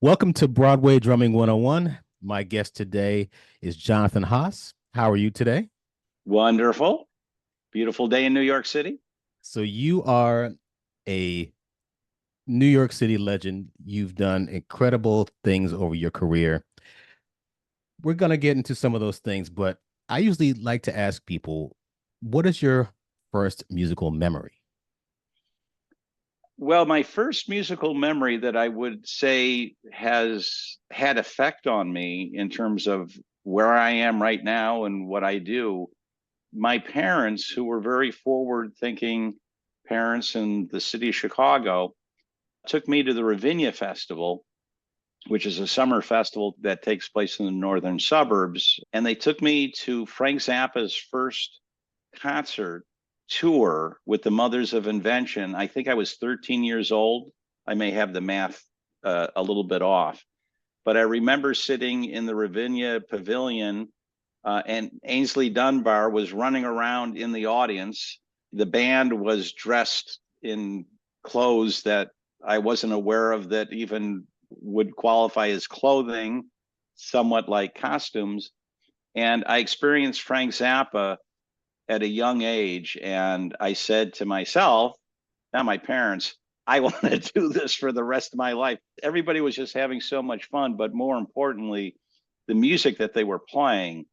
Welcome to Broadway Drumming 101. My guest today is Jonathan Haas. How are you today? Wonderful. Beautiful day in New York City. So, you are a New York City legend. You've done incredible things over your career. We're going to get into some of those things, but I usually like to ask people, what is your first musical memory? Well, my first musical memory that I would say has had effect on me in terms of where I am right now and what I do, my parents, who were very forward thinking parents in the city of Chicago, took me to the Ravinia Festival, which is a summer festival that takes place in the northern suburbs. And they took me to Frank Zappa's first concert tour with the Mothers of Invention. I think I was 13 years old. I may have the math a little bit off, but I remember sitting in the Ravinia Pavilion, and Ainsley Dunbar was running around in the audience. The band was dressed in clothes that I wasn't aware of that even would qualify as clothing, somewhat like costumes. And I experienced Frank Zappa at a young age. And I said to myself, not my parents, I want to do this for the rest of my life. Everybody was just having so much fun, but more importantly, the music that they were playing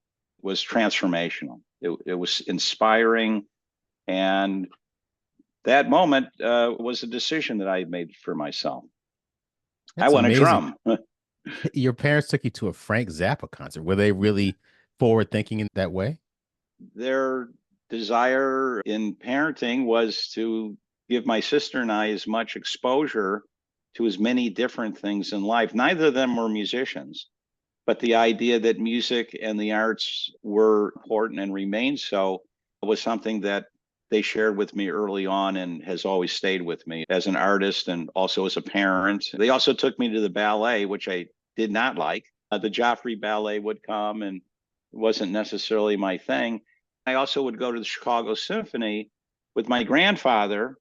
was transformational. It was inspiring. And that moment was a decision that I made for myself. I That's want to amazing. drum. Your parents took you to a Frank Zappa concert. Were they really forward thinking in that way? Their desire in parenting was to give my sister and I as much exposure to as many different things in life. Neither of them were musicians, but the idea that music and the arts were important and remain so was something that they shared with me early on and has always stayed with me as an artist and also as a parent. They also took me to the ballet, which I did not like. The Joffrey Ballet would come and it wasn't necessarily my thing. I also would go to the Chicago Symphony with my grandfather,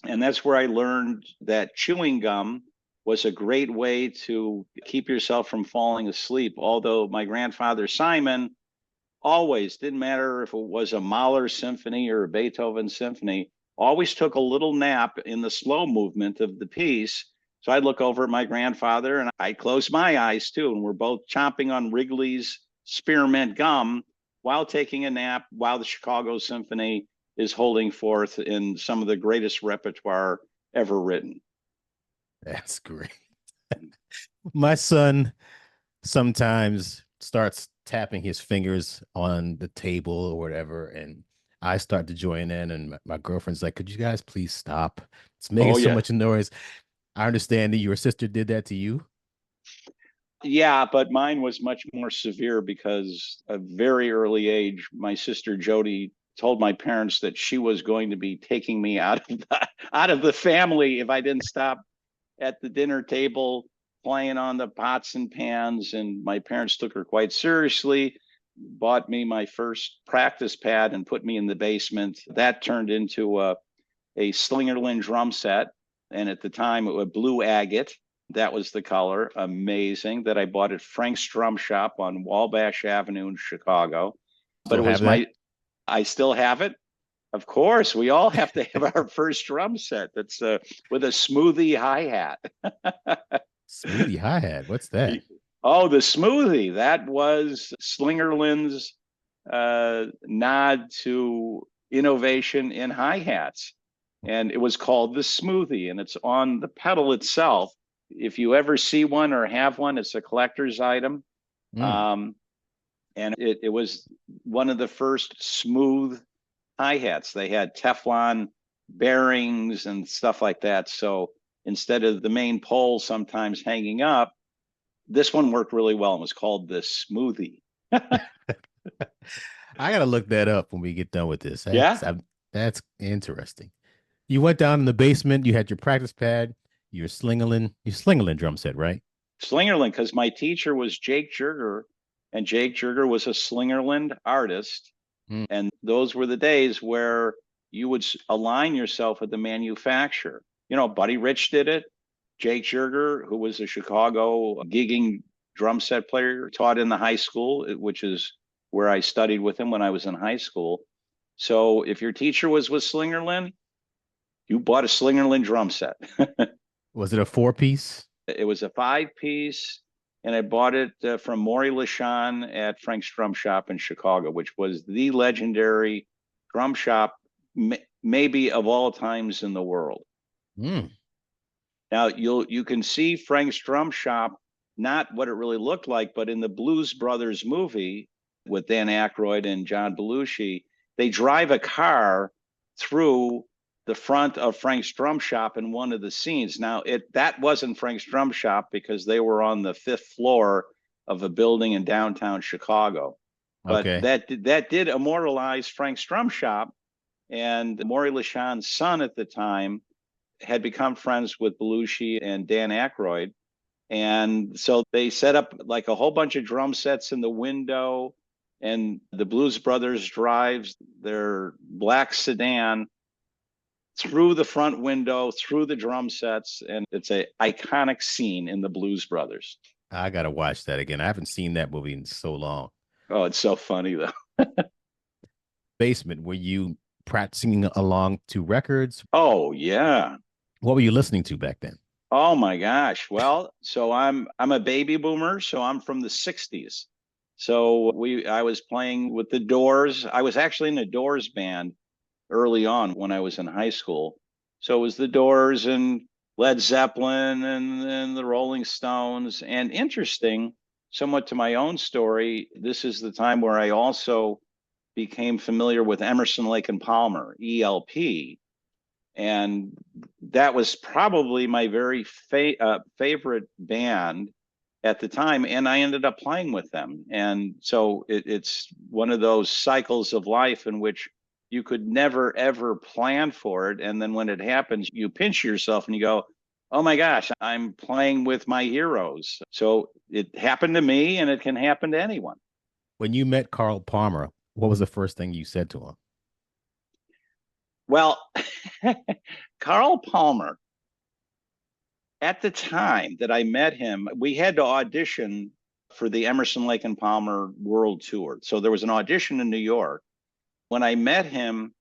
and that's where I learned that chewing gum was a great way to keep yourself from falling asleep. Although my grandfather Simon always, didn't matter if it was a Mahler symphony or a Beethoven symphony, always took a little nap in the slow movement of the piece. So I'd look over at my grandfather and I'd close my eyes too. And we're both chomping on Wrigley's spearmint gum while taking a nap while the Chicago Symphony is holding forth in some of the greatest repertoire ever written. That's great. My son sometimes starts tapping his fingers on the table or whatever, and I start to join in, and my girlfriend's like, "Could you guys please stop? It's making Oh, so yeah. much noise." I understand that your sister did that to you. Yeah, but mine was much more severe because at a very early age, my sister Jody told my parents that she was going to be taking me out of the family if I didn't stop at the dinner table playing on the pots and pans. And my parents took her quite seriously, bought me my first practice pad and put me in the basement. That turned into a Slingerland drum set. And at the time, it was blue agate. That was the color. Amazing. That I bought at Frank's Drum Shop on Wabash Avenue in Chicago. But Still it was have that I still have it. Of course, we all have to have our first drum set that's with a smoothie hi hat. smoothie hi hat. What's that? Oh, the smoothie. That was Slingerland's nod to innovation in hi hats. And it was called the smoothie, and it's on the pedal itself. If you ever see one or have one, it's a collector's item. Mm. Um, and it was one of the first smooth hi hats. They had Teflon bearings and stuff like that. So instead of the main pole sometimes hanging up, this one worked really well and was called the smoothie. I gotta look that up when we get done with this. Yeah, That's interesting. You went down in the basement. You had your practice pad. Your Slingerland drum set, right? Slingerland, because my teacher was Jake Jurger, and Jake Jurger was a Slingerland artist. Mm. And those were the days where you would align yourself with the manufacturer. You know, Buddy Rich did it. Jake Jurger, who was a Chicago gigging drum set player, taught in the high school, which is where I studied with him when I was in high school. So if your teacher was with Slingerland, you bought a Slingerland drum set. Was it a four-piece? It was a 5 piece, and I bought it from Maury LaShawn at Frank's Drum Shop in Chicago, which was the legendary drum shop, maybe of all times in the world. Mm. Now you can see Frank's Drum Shop, not what it really looked like, but in the Blues Brothers movie with Dan Aykroyd and John Belushi, they drive a car through the front of Frank's Drum Shop in one of the scenes. Now that wasn't Frank's Drum Shop because they were on the 5th floor of a building in downtown Chicago. But Okay. that did immortalize Frank's Drum Shop, and Maury LaShawn's son at the time had become friends with Belushi and Dan Aykroyd. And so they set up like a whole bunch of drum sets in the window, and the Blues Brothers drives their black sedan through the front window, through the drum sets, and it's an iconic scene in the Blues Brothers. I gotta watch that again. I haven't seen that movie in so long. Oh, it's so funny though. Basement, were you practicing along to records? Oh yeah. What were you listening to back then? Oh my gosh. Well, so I'm a baby boomer, so I'm from the 60s. So I was playing with the Doors. I was actually in a Doors band early on when I was in high school. So it was the Doors and Led Zeppelin and the Rolling Stones. And interesting, somewhat to my own story, this is the time where I also became familiar with Emerson, Lake and Palmer, ELP. And that was probably my very favorite band at the time. And I ended up playing with them. And so it's one of those cycles of life in which you could never, ever plan for it. And then when it happens, you pinch yourself and you go, oh my gosh, I'm playing with my heroes. So it happened to me, and it can happen to anyone. When you met Carl Palmer, what was the first thing you said to him? Well, Carl Palmer, at the time that I met him, we had to audition for the Emerson, Lake and Palmer World Tour. So there was an audition in New York. When I met him,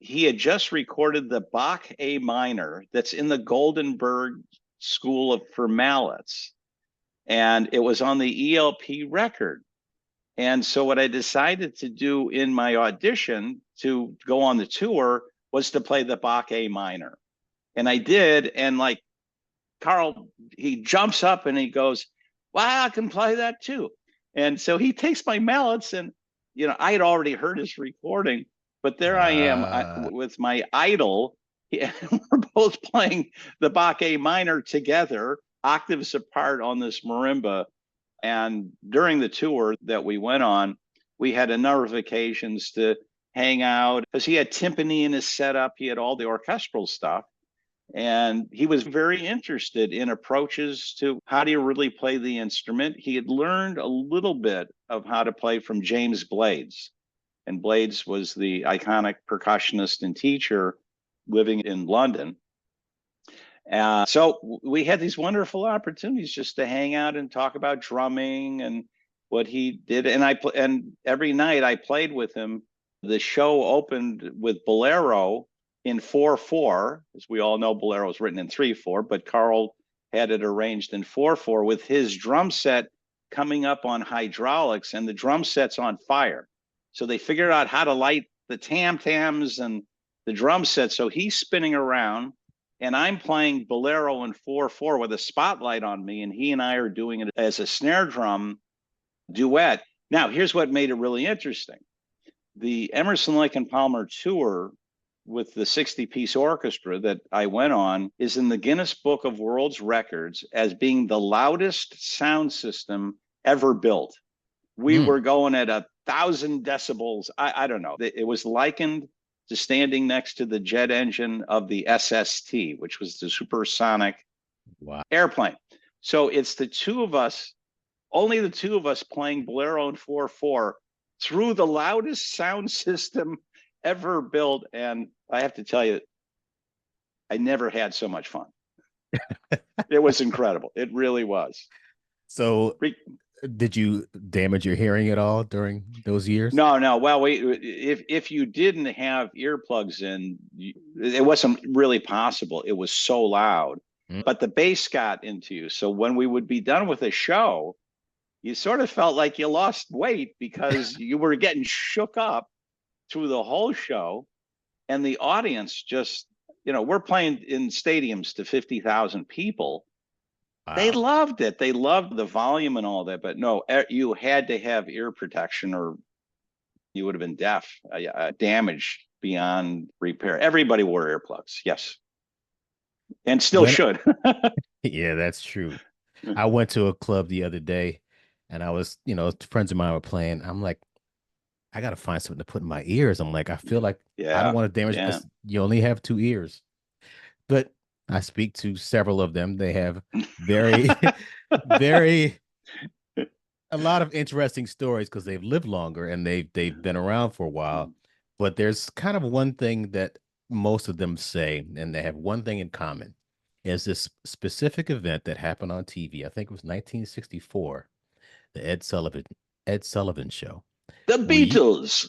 he had just recorded the Bach A minor that's in the Goldenberg School for Mallets, and it was on the ELP record. And so what I decided to do in my audition to go on the tour was to play the Bach A minor. And I did. And like Carl, he jumps up and he goes, wow, I can play that too. And so he takes my mallets, and, I had already heard his recording, but there I am with my idol. We're both playing the Bach A minor together, octaves apart on this marimba. And during the tour that we went on, we had a number of occasions to hang out because he had timpani in his setup. He had all the orchestral stuff. And he was very interested in approaches to how do you really play the instrument. He had learned a little bit of how to play from James Blades. And Blades was the iconic percussionist and teacher living in London. So we had these wonderful opportunities just to hang out and talk about drumming and what he did. And every night I played with him. The show opened with Bolero in 4/4, as we all know. Bolero is written in 3/4, but Carl had it arranged in 4/4 with his drum set coming up on hydraulics, and the drum set's on fire. So they figured out how to light the tam-tams and the drum set. So he's spinning around, and I'm playing Bolero in 4/4 with a spotlight on me, and he and I are doing it as a snare drum duet. Now, here's what made it really interesting. The Emerson, Lake and Palmer tour with the 60-piece orchestra that I went on is in the Guinness Book of World Records as being the loudest sound system ever built. We were going at 1,000 decibels. I don't know. It was likened to standing next to the jet engine of the SST, which was the supersonic airplane. So it's the two of us, only the two of us, playing Bolero in 4/4 through the loudest sound system ever built. And I have to tell you, I never had so much fun. It was incredible. It really was. So, did you damage your hearing at all during those years? No, no. Well, if you didn't have earplugs in, it wasn't really possible. It was so loud, Mm. but the bass got into you. So when we would be done with a show, you sort of felt like you lost weight because you were getting shook up through the whole show, and the audience just, we're playing in stadiums to 50,000 people. They Wow. loved it. They loved the volume and all that, but no, you had to have ear protection or you would have been deaf, damaged beyond repair. Everybody wore earplugs, yes, and still When should. Yeah, that's true. I went to a club the other day and I was, friends of mine were playing. I'm like, I gotta find something to put in my ears. I'm like, I feel like I don't Yeah, want to damage yeah. this. You only have two ears. But I speak to several of them. They have very, very a lot of interesting stories because they've lived longer and they've been around for a while. But there's kind of one thing that most of them say, and they have one thing in common, is this specific event that happened on TV. I think it was 1964, the Ed Sullivan show. The Were you Beatles.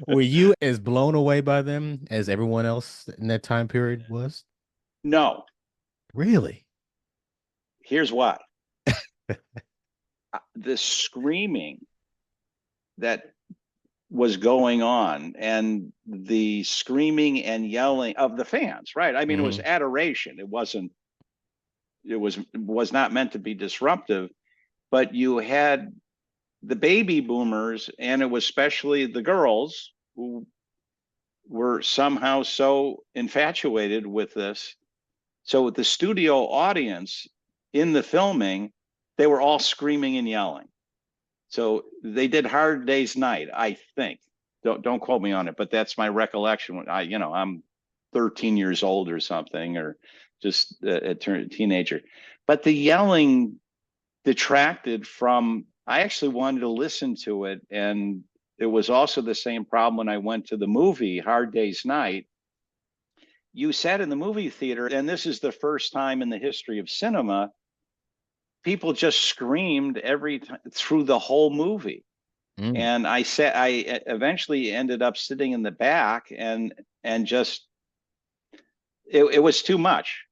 were you as blown away by them as everyone else in that time period was? No, Really? here's why. The screaming that was going on and the screaming and yelling of the fans, right? I mean, it was Hmm. adoration. It was not meant to be disruptive, but you had the baby boomers, and it was especially the girls who were somehow so infatuated with this. So the studio audience in the filming, they were all screaming and yelling. So they did Hard Day's Night, I think. Don't quote me on it, but that's my recollection. When I'm 13 years old or something, or just a teenager. But the yelling detracted from. I actually wanted to listen to it, and it was also the same problem when I went to the movie Hard Day's Night. You sat in the movie theater, and this is the first time in the history of cinema people just screamed every time through the whole movie. Mm. And I eventually ended up sitting in the back, and just it was too much.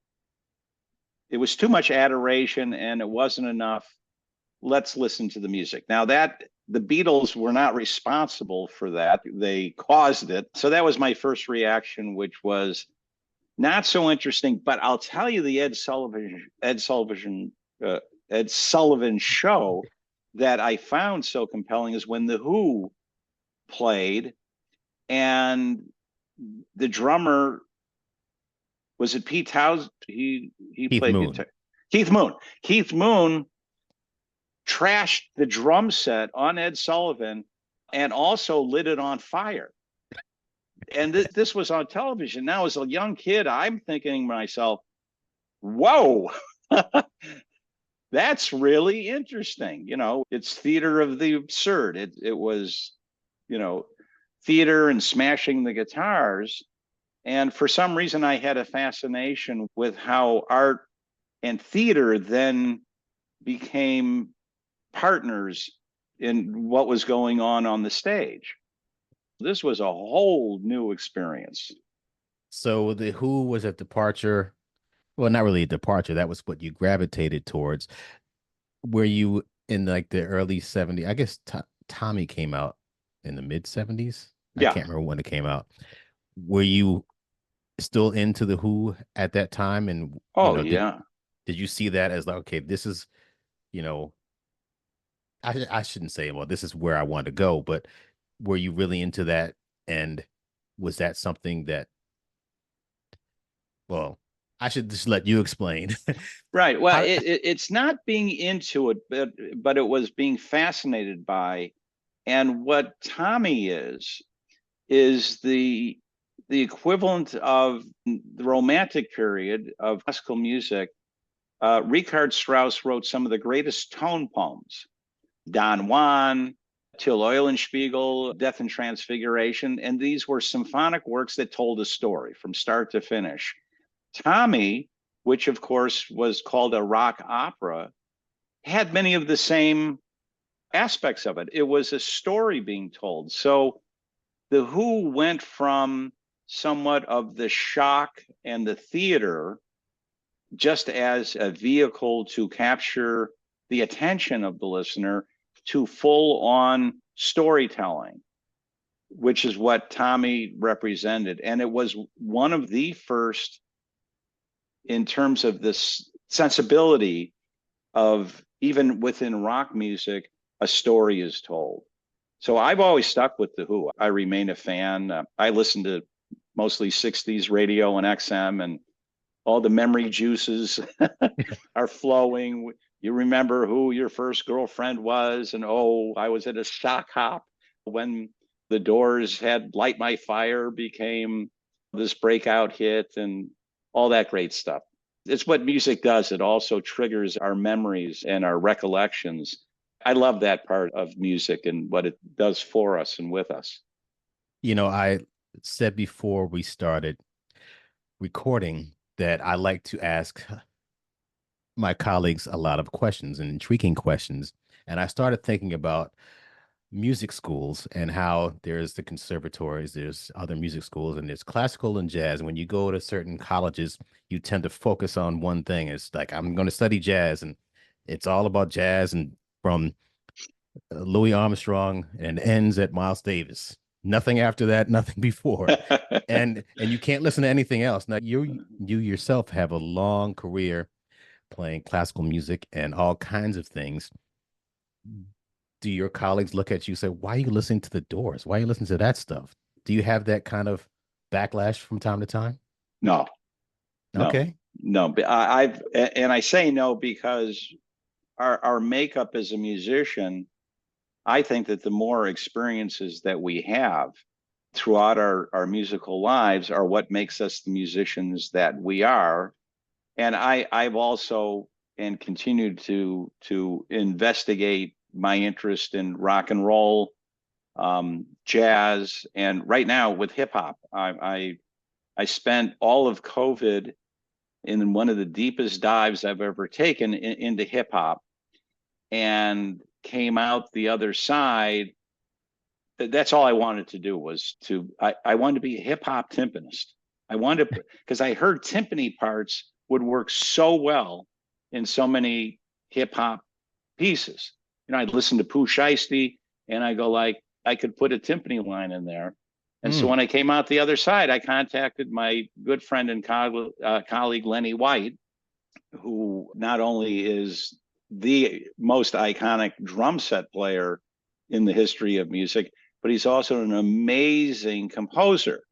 It was too much adoration, and it wasn't enough. Let's listen to the music. Now that the Beatles were not responsible for that, they caused it. So that was my first reaction, which was not so interesting. But I'll tell you, the Ed Sullivan show that I found so compelling is when the Who played, and the drummer, was it Pete House? He Keith played Moon. guitar. Keith Moon. Keith Moon trashed the drum set on Ed Sullivan and also lit it on fire. And this was on television. Now, as a young kid, I'm thinking to myself, whoa, that's really interesting. It's theater of the absurd. It was, you know, theater and smashing the guitars. And for some reason, I had a fascination with how art and theater then became partners in what was going on the stage. This was a whole new experience. So the Who was a departure. Well, not really a departure. That was what you gravitated towards. Were you in like the early 70s? I guess Tommy came out in the mid 70s. I Yeah. can't remember when it came out. Were you still into the Who at that time? And Oh, did yeah. you see that as like, okay, this is, you know, I shouldn't say, well, this is where I want to go, but were you really into that? And was that something that, well, I should just let you explain. Right. Well, How, it's not being into it, but it was being fascinated by. And what Tommy is the equivalent of the Romantic period of classical music. Richard Strauss wrote some of the greatest tone poems. Don Juan, Till Eulenspiegel, Death and Transfiguration, and these were symphonic works that told a story from start to finish. Tommy which of course was called a rock opera, had many of the same aspects of it. It was a story being told. So the Who went from somewhat of the shock and the theater just as a vehicle to capture the attention of the listener to full on storytelling, which is what Tommy represented. And it was one of the first in terms of this sensibility of, even within rock music, a story is told. So I've always stuck with the Who. I remain a fan. I listen to mostly 60s radio and XM, and all the memory juices are flowing. You remember who your first girlfriend was, and oh, I was at a shock hop when the Doors had Light My Fire became this breakout hit, and all that great stuff. It's what music does. It also triggers our memories and our recollections. I love that part of music and what it does for us and with us. I said before we started recording that I like to ask my colleagues a lot of questions and intriguing questions. And I started thinking about music schools and how there's the conservatories, there's other music schools, and there's classical and jazz. When you go to certain colleges, you tend to focus on one thing. It's like, I'm going to study jazz, and it's all about jazz, and from Louis Armstrong and ends at Miles Davis. Nothing after that, nothing before. And you can't listen to anything else. Now you yourself have a long career playing classical music and all kinds of things. Do your colleagues look at you and say, why are you listening to the Doors? Why are you listening to that stuff? Do you have that kind of backlash from time to time? No, no, Okay. no. I say no because our makeup as a musician, I think that the more experiences that we have throughout our musical lives are what makes us the musicians that we are. And I've also and continued to investigate my interest in rock and roll, jazz, and right now with hip hop. I spent all of COVID in one of the deepest dives I've ever taken into hip hop, and came out the other side. That's all I wanted to do was I wanted to be a hip hop timpanist. I wanted to, because I heard timpani parts would work so well in so many hip hop pieces. I'd listen to Pooh Shiesty and I go like, I could put a timpani line in there. And so when I came out the other side, I contacted my good friend and colleague Lenny White, who not only is the most iconic drum set player in the history of music, but he's also an amazing composer.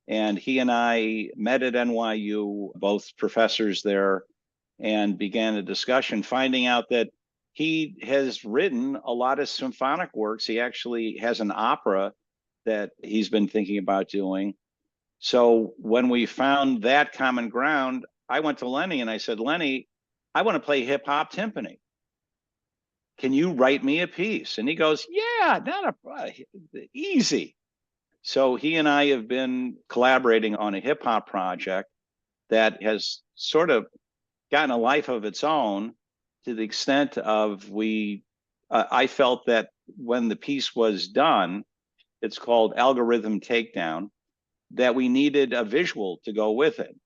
And he and I met at NYU, both professors there, and began a discussion, finding out that he has written a lot of symphonic works. He actually has an opera that he's been thinking about doing. So when we found that common ground, I went to Lenny and I said, Lenny, I want to play hip hop timpani. Can you write me a piece? And he goes, yeah, easy. So he and I have been collaborating on a hip hop project that has sort of gotten a life of its own, to the extent of I felt that when the piece was done, it's called Algorithm Takedown, that we needed a visual to go with it.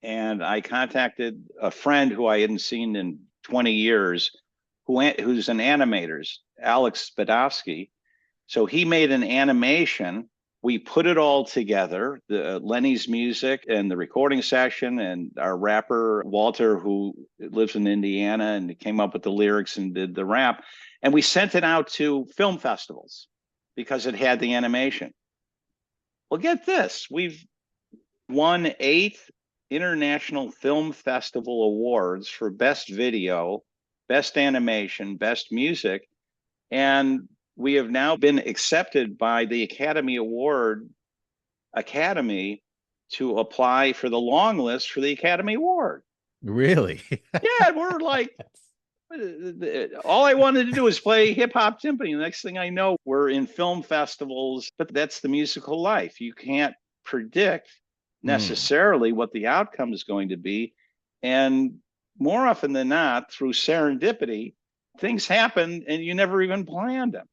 And I contacted a friend who I hadn't seen in 20 years, who's an animator, Alex Spadowski. So he made an animation. We put it all together, Lenny's music and the recording session, and our rapper, Walter, who lives in Indiana, and came up with the lyrics and did the rap. And we sent it out to film festivals because it had the animation. Well, get this. We've won 8 International Film Festival awards for Best Video, Best Animation, Best Music. And we have now been accepted by the Academy to apply for the long list for the Academy Award. Really? Yeah, we're like, all I wanted to do was play hip hop timpani. The next thing I know, we're in film festivals, but that's the musical life. You can't predict necessarily what the outcome is going to be. And more often than not, through serendipity, things happen and you never even planned them.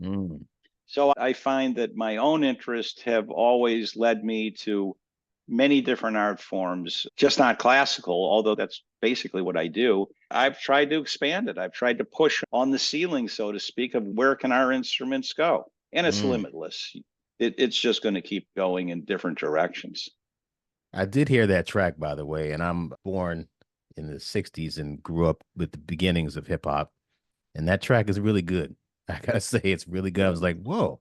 Mm. So I find that my own interests have always led me to many different art forms, just not classical, although that's basically what I do. I've tried to expand it. I've tried to push on the ceiling, so to speak, of where can our instruments go? And it's Mm. limitless. It's just going to keep going in different directions. I did hear that track, by the way, and I'm born in the 60s and grew up with the beginnings of hip hop. And that track is really good. I gotta say, it's really good. I was like, whoa,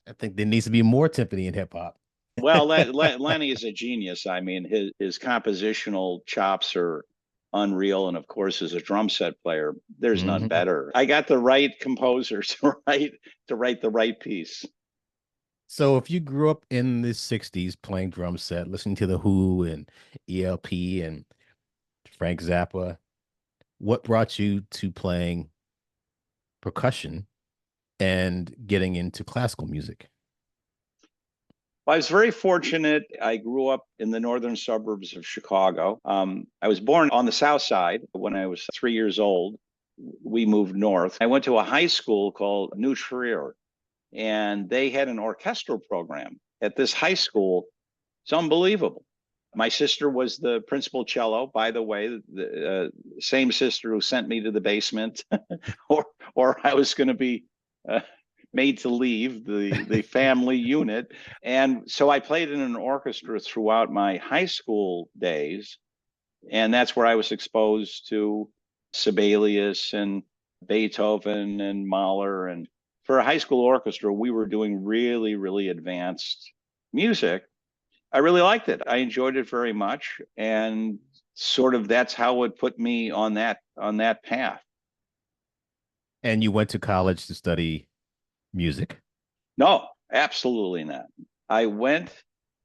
I think there needs to be more timpani in hip hop. Well, Lenny is a genius. I mean, his compositional chops are unreal, and of course, as a drum set player, there's none Hmm. better. I got the right composer to write the right piece. So if you grew up in the 60s playing drum set, listening to The Who and ELP and Frank Zappa, what brought you to playing percussion and getting into classical music? Well, I was very fortunate. I grew up in the northern suburbs of Chicago. I was born on the south side. When I was 3 years old, we moved north. I went to a high school called New Trier, and they had an orchestral program at this high school. It's unbelievable. My sister was the principal cello, by the way, the same sister who sent me to the basement, or I was going to be uh, made to leave the family unit. And so I played in an orchestra throughout my high school days, and that's where I was exposed to Sibelius and Beethoven and Mahler. And for a high school orchestra, we were doing really, really advanced music. I really liked it. I enjoyed it very much, and sort of that's how it put me on that path. And you went to college to study music. No, absolutely not. I went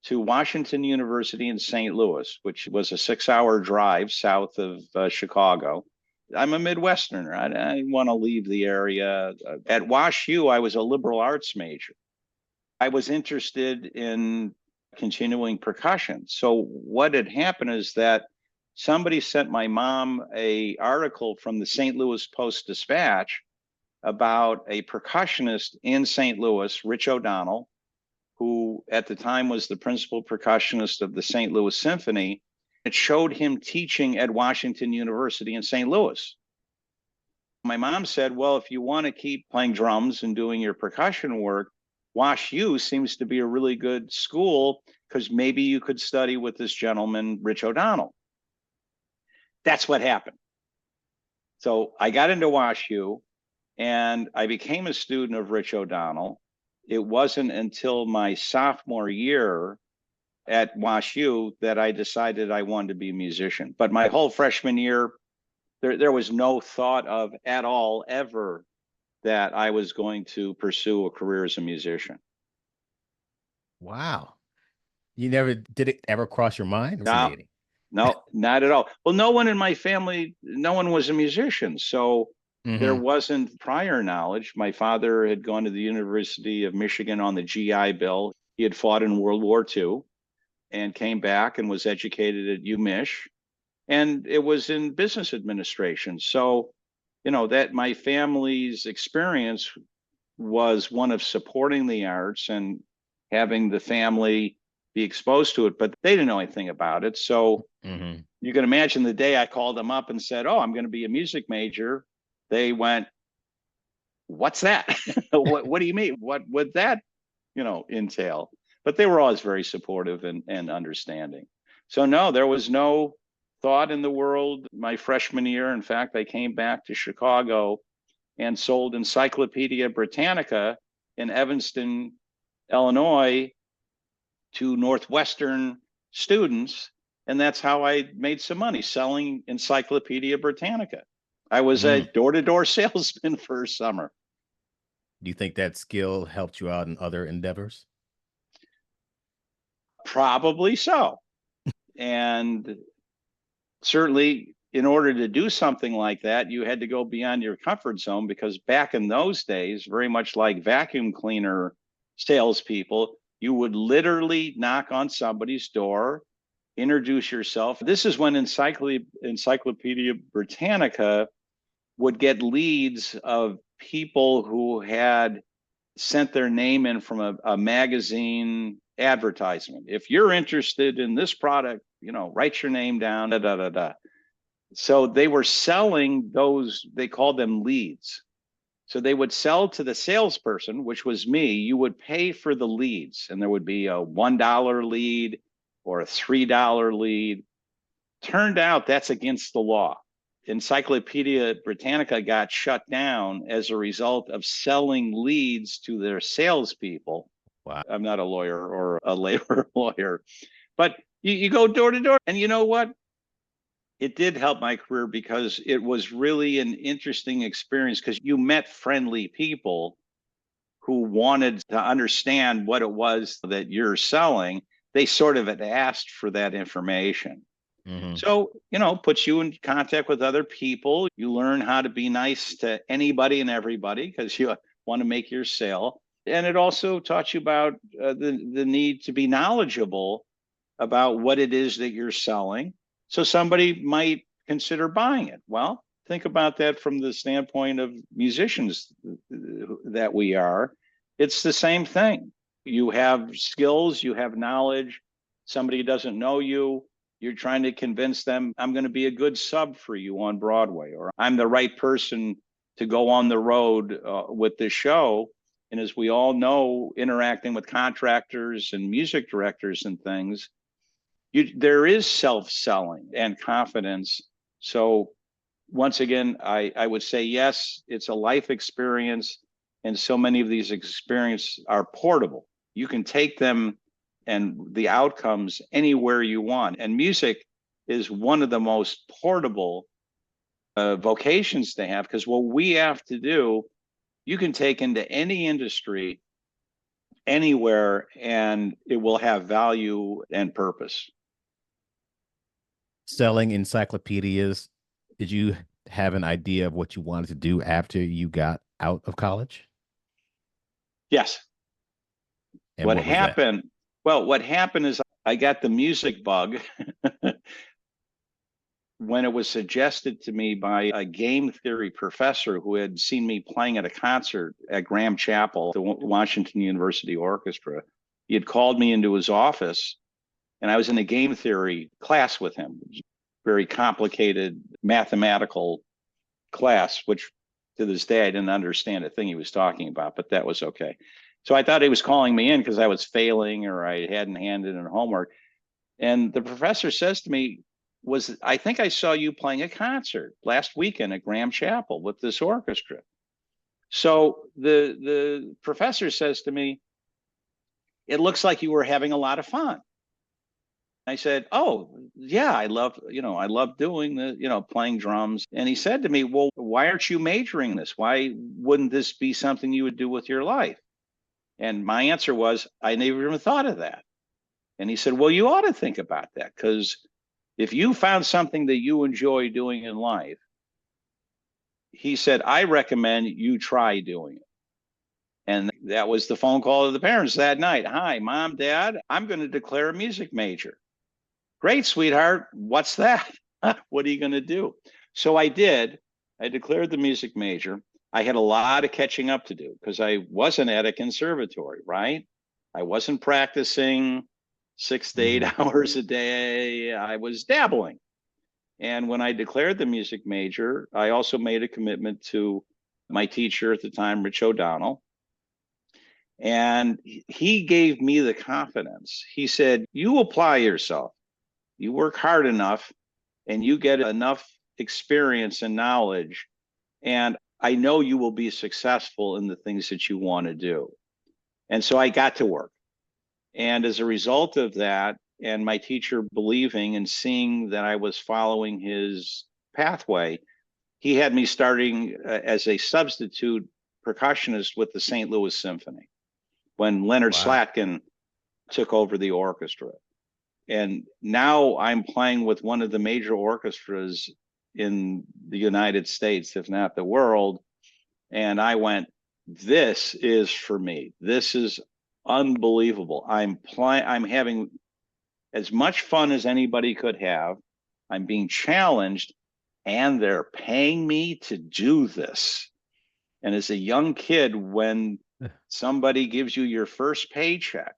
to Washington University in St. Louis, which was a 6-hour drive south of Chicago. I'm a Midwesterner. I want to leave the area. At Wash U, I was a liberal arts major. I was interested in continuing percussion. So what had happened is that somebody sent my mom a article from the St. Louis Post-Dispatch about a percussionist in St. Louis, Rich O'Donnell, who at the time was the principal percussionist of the St. Louis Symphony. It showed him teaching at Washington University in St. Louis. My mom said, well, if you want to keep playing drums and doing your percussion work, Wash U seems to be a really good school because maybe you could study with this gentleman, Rich O'Donnell. That's what happened. So I got into Wash U and I became a student of Rich O'Donnell. It wasn't until my sophomore year at Wash U that I decided I wanted to be a musician. But my whole freshman year, there was no thought of at all ever that I was going to pursue a career as a musician. Wow. You never did it ever cross your mind? No, Fascinating. no, not at all. Well, no one in my family, no one was a musician. So there Hmm. wasn't prior knowledge. My father had gone to the University of Michigan on the GI Bill. He had fought in World War II and came back and was educated at UMich. And it was in business administration. So, that my family's experience was one of supporting the arts and having the family be exposed to it, but they didn't know anything about it. So Hmm. you can imagine the day I called them up and said, oh, I'm going to be a music major. They went, what's that? what do you mean? What would that, entail? But they were always very supportive and understanding. So no, there was no thought in the world my freshman year. In fact, I came back to Chicago and sold Encyclopedia Britannica in Evanston, Illinois to Northwestern students. And that's how I made some money selling Encyclopedia Britannica. I was a Mm. door to door salesman for a summer. Do you think that skill helped you out in other endeavors? Probably so. And certainly, in order to do something like that, you had to go beyond your comfort zone because back in those days, very much like vacuum cleaner salespeople, you would literally knock on somebody's door introduce yourself. This is when Encyclopedia Britannica would get leads of people who had sent their name in from a magazine advertisement. If you're interested in this product, write your name down, da, da, da, da. So they were selling those, they called them leads. So they would sell to the salesperson, which was me. You would pay for the leads, and there would be a $1 lead or a $3 lead. Turned out that's against the law. Encyclopedia Britannica got shut down as a result of selling leads to their salespeople. Wow. I'm not a lawyer or a labor lawyer, but you go door to door. And you know what? It did help my career because it was really an interesting experience because you met friendly people who wanted to understand what it was that you're selling. They sort of had asked for that information. Mm-hmm. So, puts you in contact with other people. You learn how to be nice to anybody and everybody because you want to make your sale. And it also taught you about the need to be knowledgeable about what it is that you're selling. So somebody might consider buying it. Well, think about that from the standpoint of musicians that we are. It's the same thing. You have skills, you have knowledge. Somebody doesn't know you. You're trying to convince them, I'm going to be a good sub for you on Broadway, or I'm the right person to go on the road with this show. And as we all know, interacting with contractors and music directors and things, there is self-selling and confidence. So once again, I would say, yes, it's a life experience. And so many of these experiences are portable. You can take them and the outcomes anywhere you want. And music is one of the most portable vocations to have, because what we have to do, you can take into any industry, anywhere, and it will have value and purpose. Selling encyclopedias, did you have an idea of what you wanted to do after you got out of college? Yes. And What what was that? happened? Well, what happened is I got the music bug when it was suggested to me by a game theory professor who had seen me playing at a concert at Graham Chapel, the Washington University Orchestra. He had called me into his office, and I was in a game theory class with him. Very complicated mathematical class, which to this day I didn't understand a thing he was talking about, but that was okay. So I thought he was calling me in because I was failing or I hadn't handed in homework. And the professor says to me, I think I saw you playing a concert last weekend at Graham Chapel with this orchestra. So the professor says to me, it looks like you were having a lot of fun. I said, oh, yeah, I love doing playing drums. And he said to me, well, why aren't you majoring in this? Why wouldn't this be something you would do with your life? And my answer was, I never even thought of that. And he said, well, you ought to think about that, because if you found something that you enjoy doing in life, he said, I recommend you try doing it. And that was the phone call to the parents that night. Hi, Mom, Dad, I'm going to declare a music major. Great, sweetheart. What's that? What are you going to do? So I did. I declared the music major. I had a lot of catching up to do because I wasn't at a conservatory, right? I wasn't practicing 6 to 8 hours a day. I was dabbling. And when I declared the music major, I also made a commitment to my teacher at the time, Rich O'Donnell. And he gave me the confidence. He said, you apply yourself. You work hard enough and you get enough experience and knowledge, and I know you will be successful in the things that you want to do. And so I got to work. And as a result of that, and my teacher believing and seeing that I was following his pathway, he had me starting as a substitute percussionist with the St. Louis Symphony when Leonard Slatkin took over the orchestra. And now I'm playing with one of the major orchestras in the United States, if not the world. And I went, this is for me. This is unbelievable. I'm having as much fun as anybody could have. I'm being challenged, and they're paying me to do this. And as a young kid, when somebody gives you your first paycheck,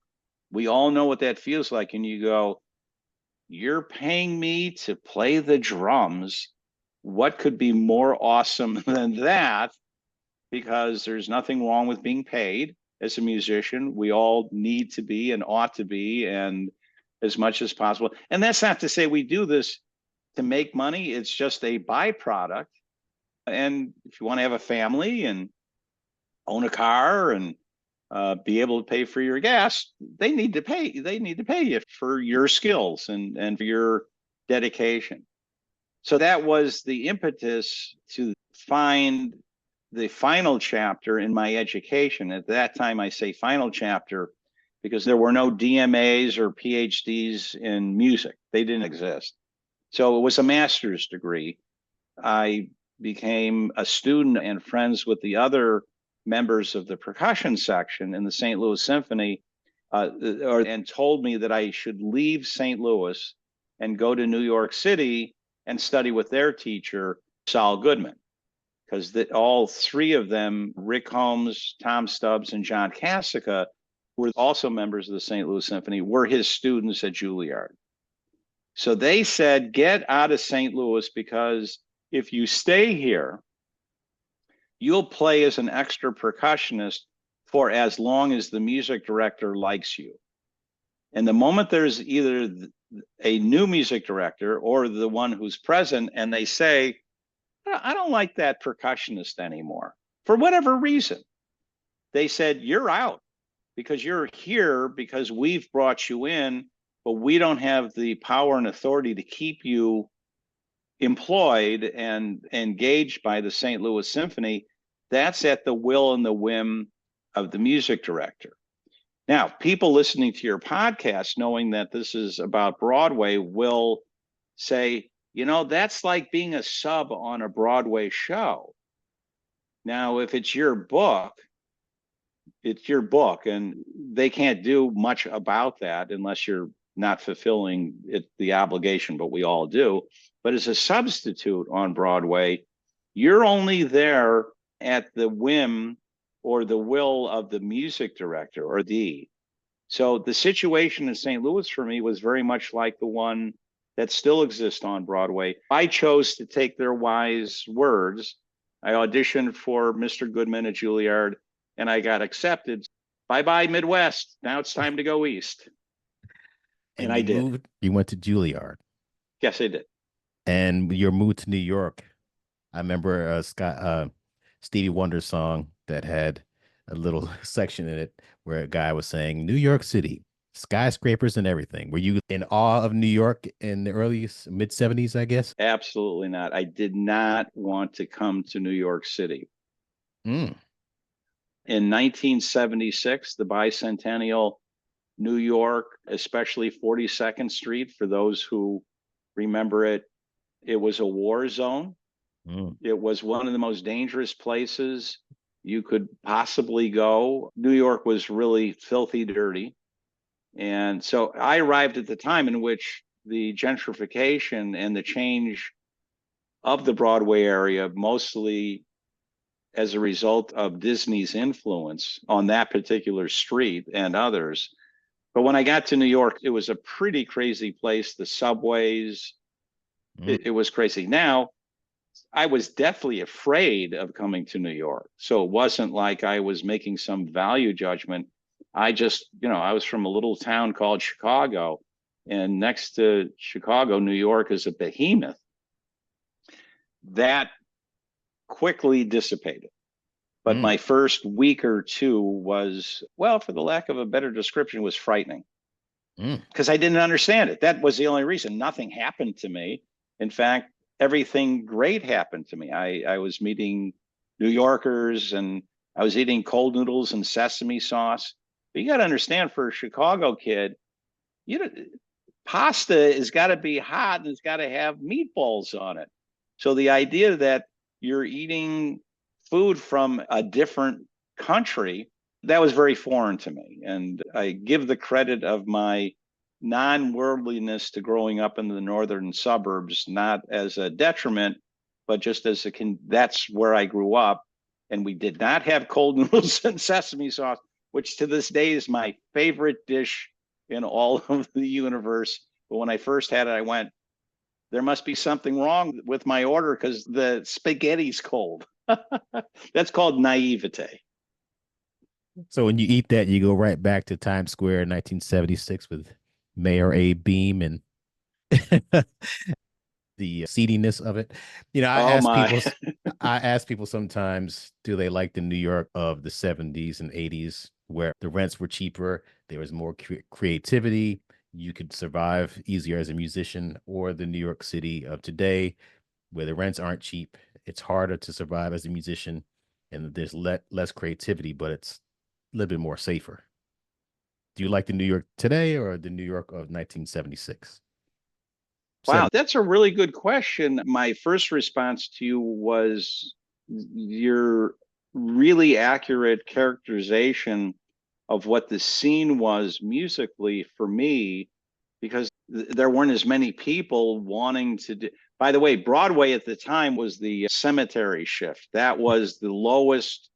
we all know what that feels like. And you go, you're paying me to play the drums. What could be more awesome than that? Because there's nothing wrong with being paid as a musician. We all need to be and ought to be, and as much as possible. And that's not to say we do this to make money. It's just a byproduct. And if you want to have a family and own a car and be able to pay for your gas, they need to pay. They need to pay you for your skills and for your dedication. So that was the impetus to find the final chapter in my education. At that time, I say final chapter because there were no DMAs or PhDs in music. They didn't exist. So it was a master's degree. I became a student and friends with the other members of the percussion section in the St. Louis Symphony, and told me that I should leave St. Louis and go to New York City and study with their teacher, Saul Goodman, because all three of them, Rick Holmes, Tom Stubbs, and John Cassica, were also members of the St. Louis Symphony, were his students at Juilliard. So they said, get out of St. Louis, because if you stay here, you'll play as an extra percussionist for as long as the music director likes you. And the moment there's either a new music director or the one who's present, and they say, I don't like that percussionist anymore, for whatever reason, they said, you're out, because you're here because we've brought you in, but we don't have the power and authority to keep you employed and engaged by the St. Louis Symphony. That's at the will and the whim of the music director. Now, people listening to your podcast, knowing that this is about Broadway, will say, that's like being a sub on a Broadway show. Now, if it's your book, and they can't do much about that unless you're not fulfilling the obligation, but we all do. But as a substitute on Broadway, you're only there at the whim or the will of the music director or the. So the situation in St. Louis for me was very much like the one that still exists on Broadway. I chose to take their wise words. I auditioned for Mr. Goodman at Juilliard, and I got accepted. Bye-bye, Midwest. Now it's time to go east. And I did. You went to Juilliard. Yes, I did. And your move to New York. I remember Stevie Wonder song that had a little section in it where a guy was saying, New York City, skyscrapers and everything. Were you in awe of New York in the early mid-70s, I guess? Absolutely not. I did not want to come to New York City. Mm. In 1976, the bicentennial, New York, especially 42nd Street, for those who remember it, it was a war zone. Mm. It was one of the most dangerous places you could possibly go. New York was really filthy dirty. And so I arrived at the time in which the gentrification and the change of the Broadway area, mostly as a result of Disney's influence on that particular street and others. But when I got to New York, it was a pretty crazy place. The subways, it was crazy. Now, I was deathly afraid of coming to New York. So it wasn't like I was making some value judgment. I just, I was from a little town called Chicago, and next to Chicago, New York is a behemoth. That quickly dissipated. But my first week or two was, well, for the lack of a better description, was frightening because I didn't understand it. That was the only reason. Nothing happened to me. In fact, everything great happened to me. I was meeting New Yorkers, and I was eating cold noodles and sesame sauce. But you got to understand, for a Chicago kid, pasta has got to be hot and it's got to have meatballs on it. So the idea that you're eating food from a different country, that was very foreign to me. And I give the credit of my non-worldliness to growing up in the northern suburbs, not as a detriment, but just as that's where I grew up. And we did not have cold noodles and sesame sauce, which to this day is my favorite dish in all of the universe. But when I first had it, I went, there must be something wrong with my order because the spaghetti's cold. That's called naivete. So when you eat that, you go right back to Times Square in 1976 with Mayor Abe Beame and the seediness of it. You know, Oh my. I ask people sometimes, do they like the New York of the 70s and 80s where the rents were cheaper, there was more creativity, you could survive easier as a musician, or the New York City of today where the rents aren't cheap, it's harder to survive as a musician, and there's less creativity, but it's a little bit more safer. Do you like the New York today or the New York of 1976? Wow, that's a really good question. My first response to you was your really accurate characterization of what the scene was musically for me, because there weren't as many people wanting to do. By the way, Broadway at the time was the cemetery shift. That was the lowest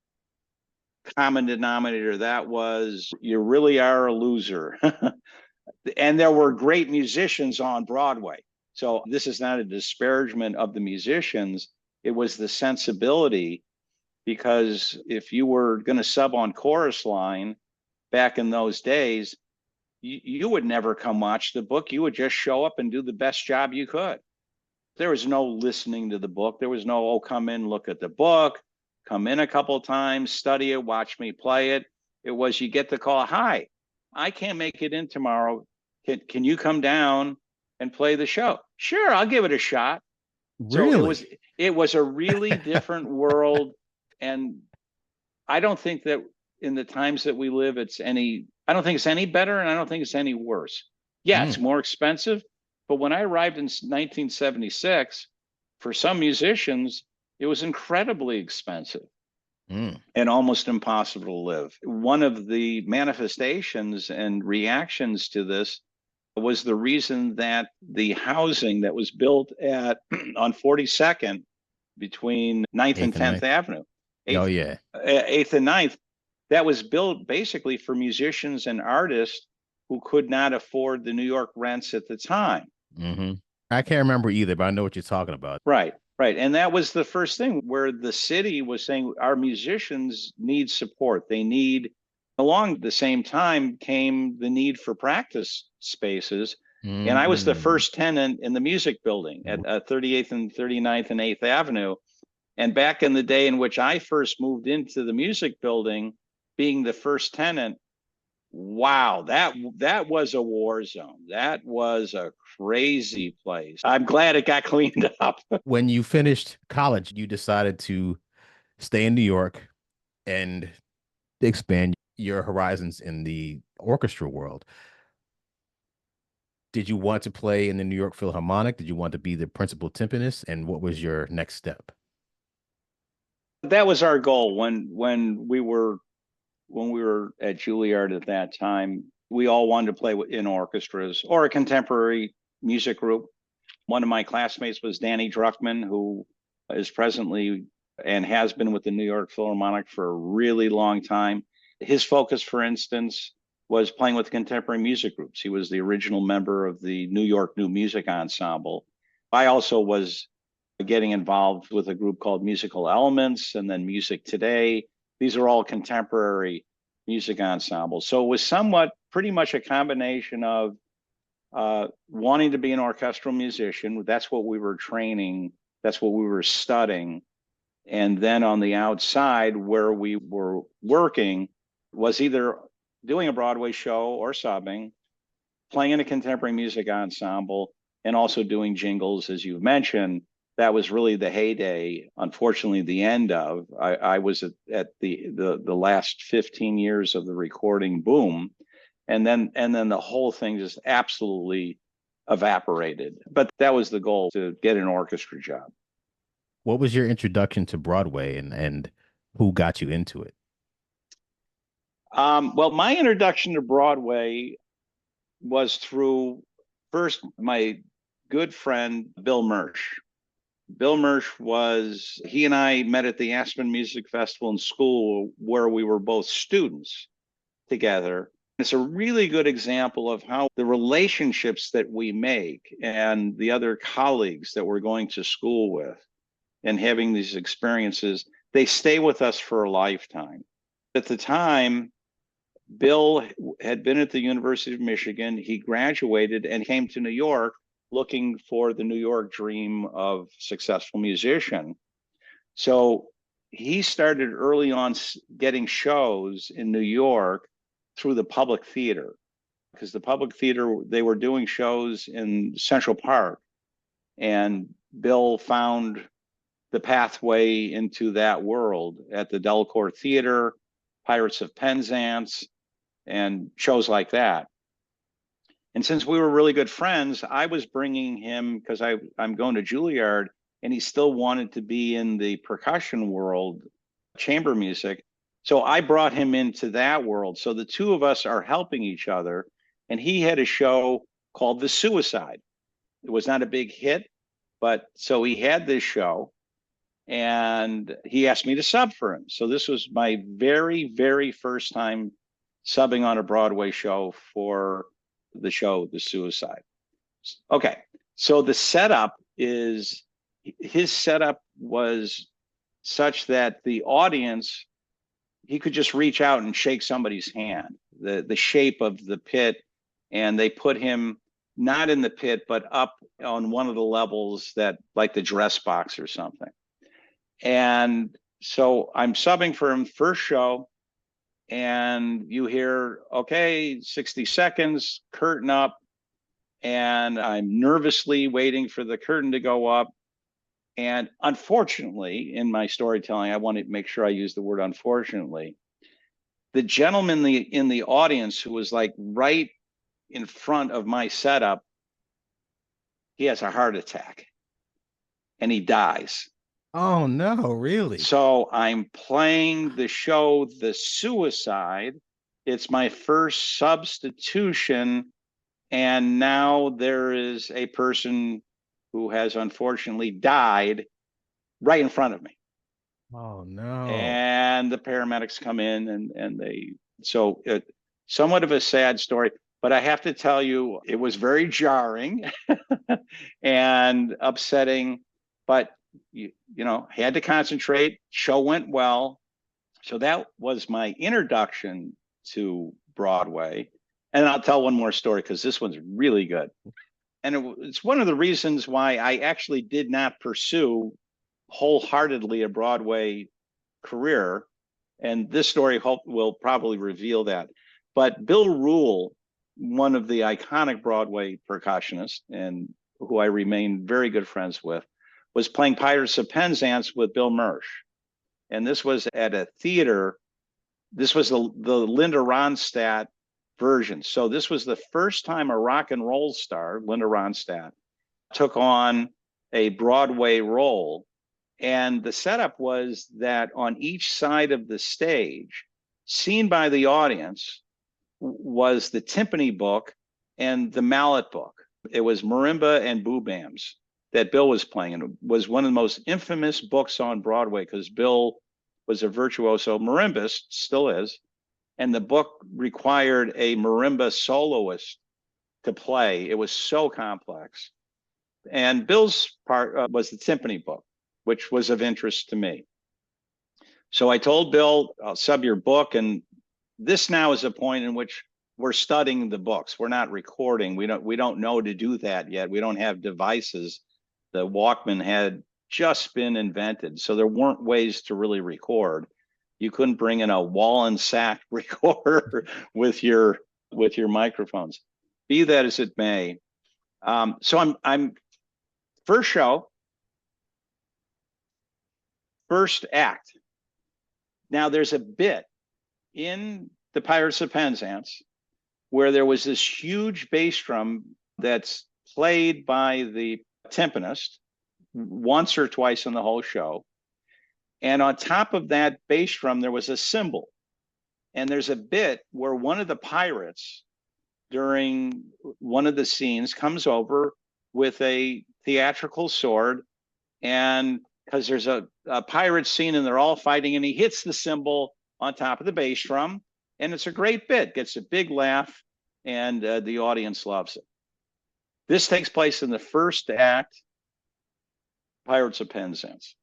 common denominator. That was, you really are a loser. And there were great musicians on Broadway. So this is not a disparagement of the musicians. It was the sensibility, because if you were going to sub on chorus line back in those days, you would never come watch the book. You would just show up and do the best job you could. There was no listening to the book. There was no, oh, come in, look at the book, come in a couple of times, study it, watch me play it. It was, you get the call, hi, I can't make it in tomorrow. Can you come down and play the show? Sure, I'll give it a shot. So Really? it was a really different world. And I don't think that in the times that we live, I don't think it's any better, and I don't think it's any worse. Yeah, it's more expensive. But when I arrived in 1976, for some musicians, it was incredibly expensive and almost impossible to live. One of the manifestations and reactions to this was the reason that the housing that was built on 42nd between 9th and 8th and 10th ninth. Avenue, Oh 8th, yeah. 8th and 9th, that was built basically for musicians and artists who could not afford the New York rents at the time. I can't remember either, but I know what you're talking about. Right, right. And that was the first thing where the city was saying our musicians need support. They need, along the same time came the need for practice spaces. And I was the first tenant in the music building at 38th and 39th and 8th Avenue. And back in the day in which I first moved into the music building, being the first tenant, wow, that was a war zone. That was a crazy place. I'm glad it got cleaned up. When you finished college, you decided to stay in New York and expand your horizons in the orchestra world. Did you want to play in the New York Philharmonic? Did you want to be the principal timpanist? And what was your next step? That was our goal when we were at Juilliard at that time. We all wanted to play in orchestras or a contemporary music group. One of my classmates was Danny Druckmann, who is presently and has been with the New York Philharmonic for a really long time. His focus, for instance, was playing with contemporary music groups. He was the original member of the New York New Music Ensemble. I also was getting involved with a group called Musical Elements and then Music Today. These are all contemporary music ensembles. So it was somewhat pretty much a combination of wanting to be an orchestral musician. That's what we were training. That's what we were studying. And then on the outside, where we were working, was either doing a Broadway show or subbing, playing in a contemporary music ensemble, and also doing jingles, as you mentioned. That was really the heyday. Unfortunately, the end of. I was at the last 15 years of the recording boom, and then the whole thing just absolutely evaporated. But that was the goal, to get an orchestra job. What was your introduction to Broadway, and who got you into it? Well, my introduction to Broadway was through first my good friend Bill Mersch. Bill Mersch he and I met at the Aspen Music Festival in school where we were both students together. It's a really good example of how the relationships that we make and the other colleagues that we're going to school with and having these experiences, they stay with us for a lifetime. At the time, Bill had been at the University of Michigan. He graduated and came to New York looking for the New York dream of successful musician. So he started early on getting shows in New York through the public theater, because the public theater, they were doing shows in Central Park. And Bill found the pathway into that world at the Delacorte Theater, Pirates of Penzance, and shows like that. And since we were really good friends, I was bringing him, because I'm going to Juilliard, and he still wanted to be in the percussion world, chamber music. So I brought him into that world. So the two of us are helping each other. And he had a show called The Suicide. It was not a big hit, but so he had this show and he asked me to sub for him. So this was my very, very first time subbing on a Broadway show for the show, The Suicide. Okay. So the setup is, his setup was such that the audience, he could just reach out and shake somebody's hand, the shape of the pit, and they put him not in the pit, but up on one of the levels that, like the dress box or something. And so I'm subbing for him first show, and you hear, okay, 60 seconds, curtain up, and I'm nervously waiting for the curtain to go up. And unfortunately, in my storytelling, I want to make sure I use the word unfortunately. The gentleman in the audience who was like right in front of my setup, he has a heart attack and he dies. Oh no, really? So I'm playing the show, The Suicide. It's my first substitution. And now there is a person who has unfortunately died right in front of me. Oh no. And the paramedics come in and they, so it, somewhat of a sad story, but I have to tell you, it was very jarring and upsetting, but you know, had to concentrate. Show went well. So that was my introduction to Broadway. And I'll tell one more story because this one's really good. And it's one of the reasons why I actually did not pursue wholeheartedly a Broadway career. And this story will probably reveal that. But Bill Rule, one of the iconic Broadway percussionists, and who I remain very good friends with, was playing Pirates of Penzance with Bill Mersch. And this was at a theater. This was the Linda Ronstadt version. So this was the first time a rock and roll star, Linda Ronstadt, took on a Broadway role. And the setup was that on each side of the stage, seen by the audience, was the timpani book and the mallet book. It was marimba and boobams that Bill was playing. And it was one of the most infamous books on Broadway because Bill was a virtuoso marimbist, still is. And the book required a marimba soloist to play. It was so complex. And Bill's part was the timpani book, which was of interest to me. So I told Bill, I'll sub your book. And this now is a point in which we're studying the books. We're not recording. We don't know to do that yet. We don't have devices. The Walkman had just been invented. So there weren't ways to really record. You couldn't bring in a wall and sack recorder with your microphones. Be that as it may. So I'm first show, first act. Now there's a bit in the Pirates of Penzance where there was this huge bass drum that's played by the timpanist once or twice in the whole show. And on top of that bass drum, there was a cymbal. And there's a bit where one of the pirates during one of the scenes, comes over with a theatrical sword, and because there's a pirate scene and they're all fighting, and he hits the cymbal on top of the bass drum, and it's a great bit, gets a big laugh, and the audience loves it. This takes place in the first act, Pirates of Penzance.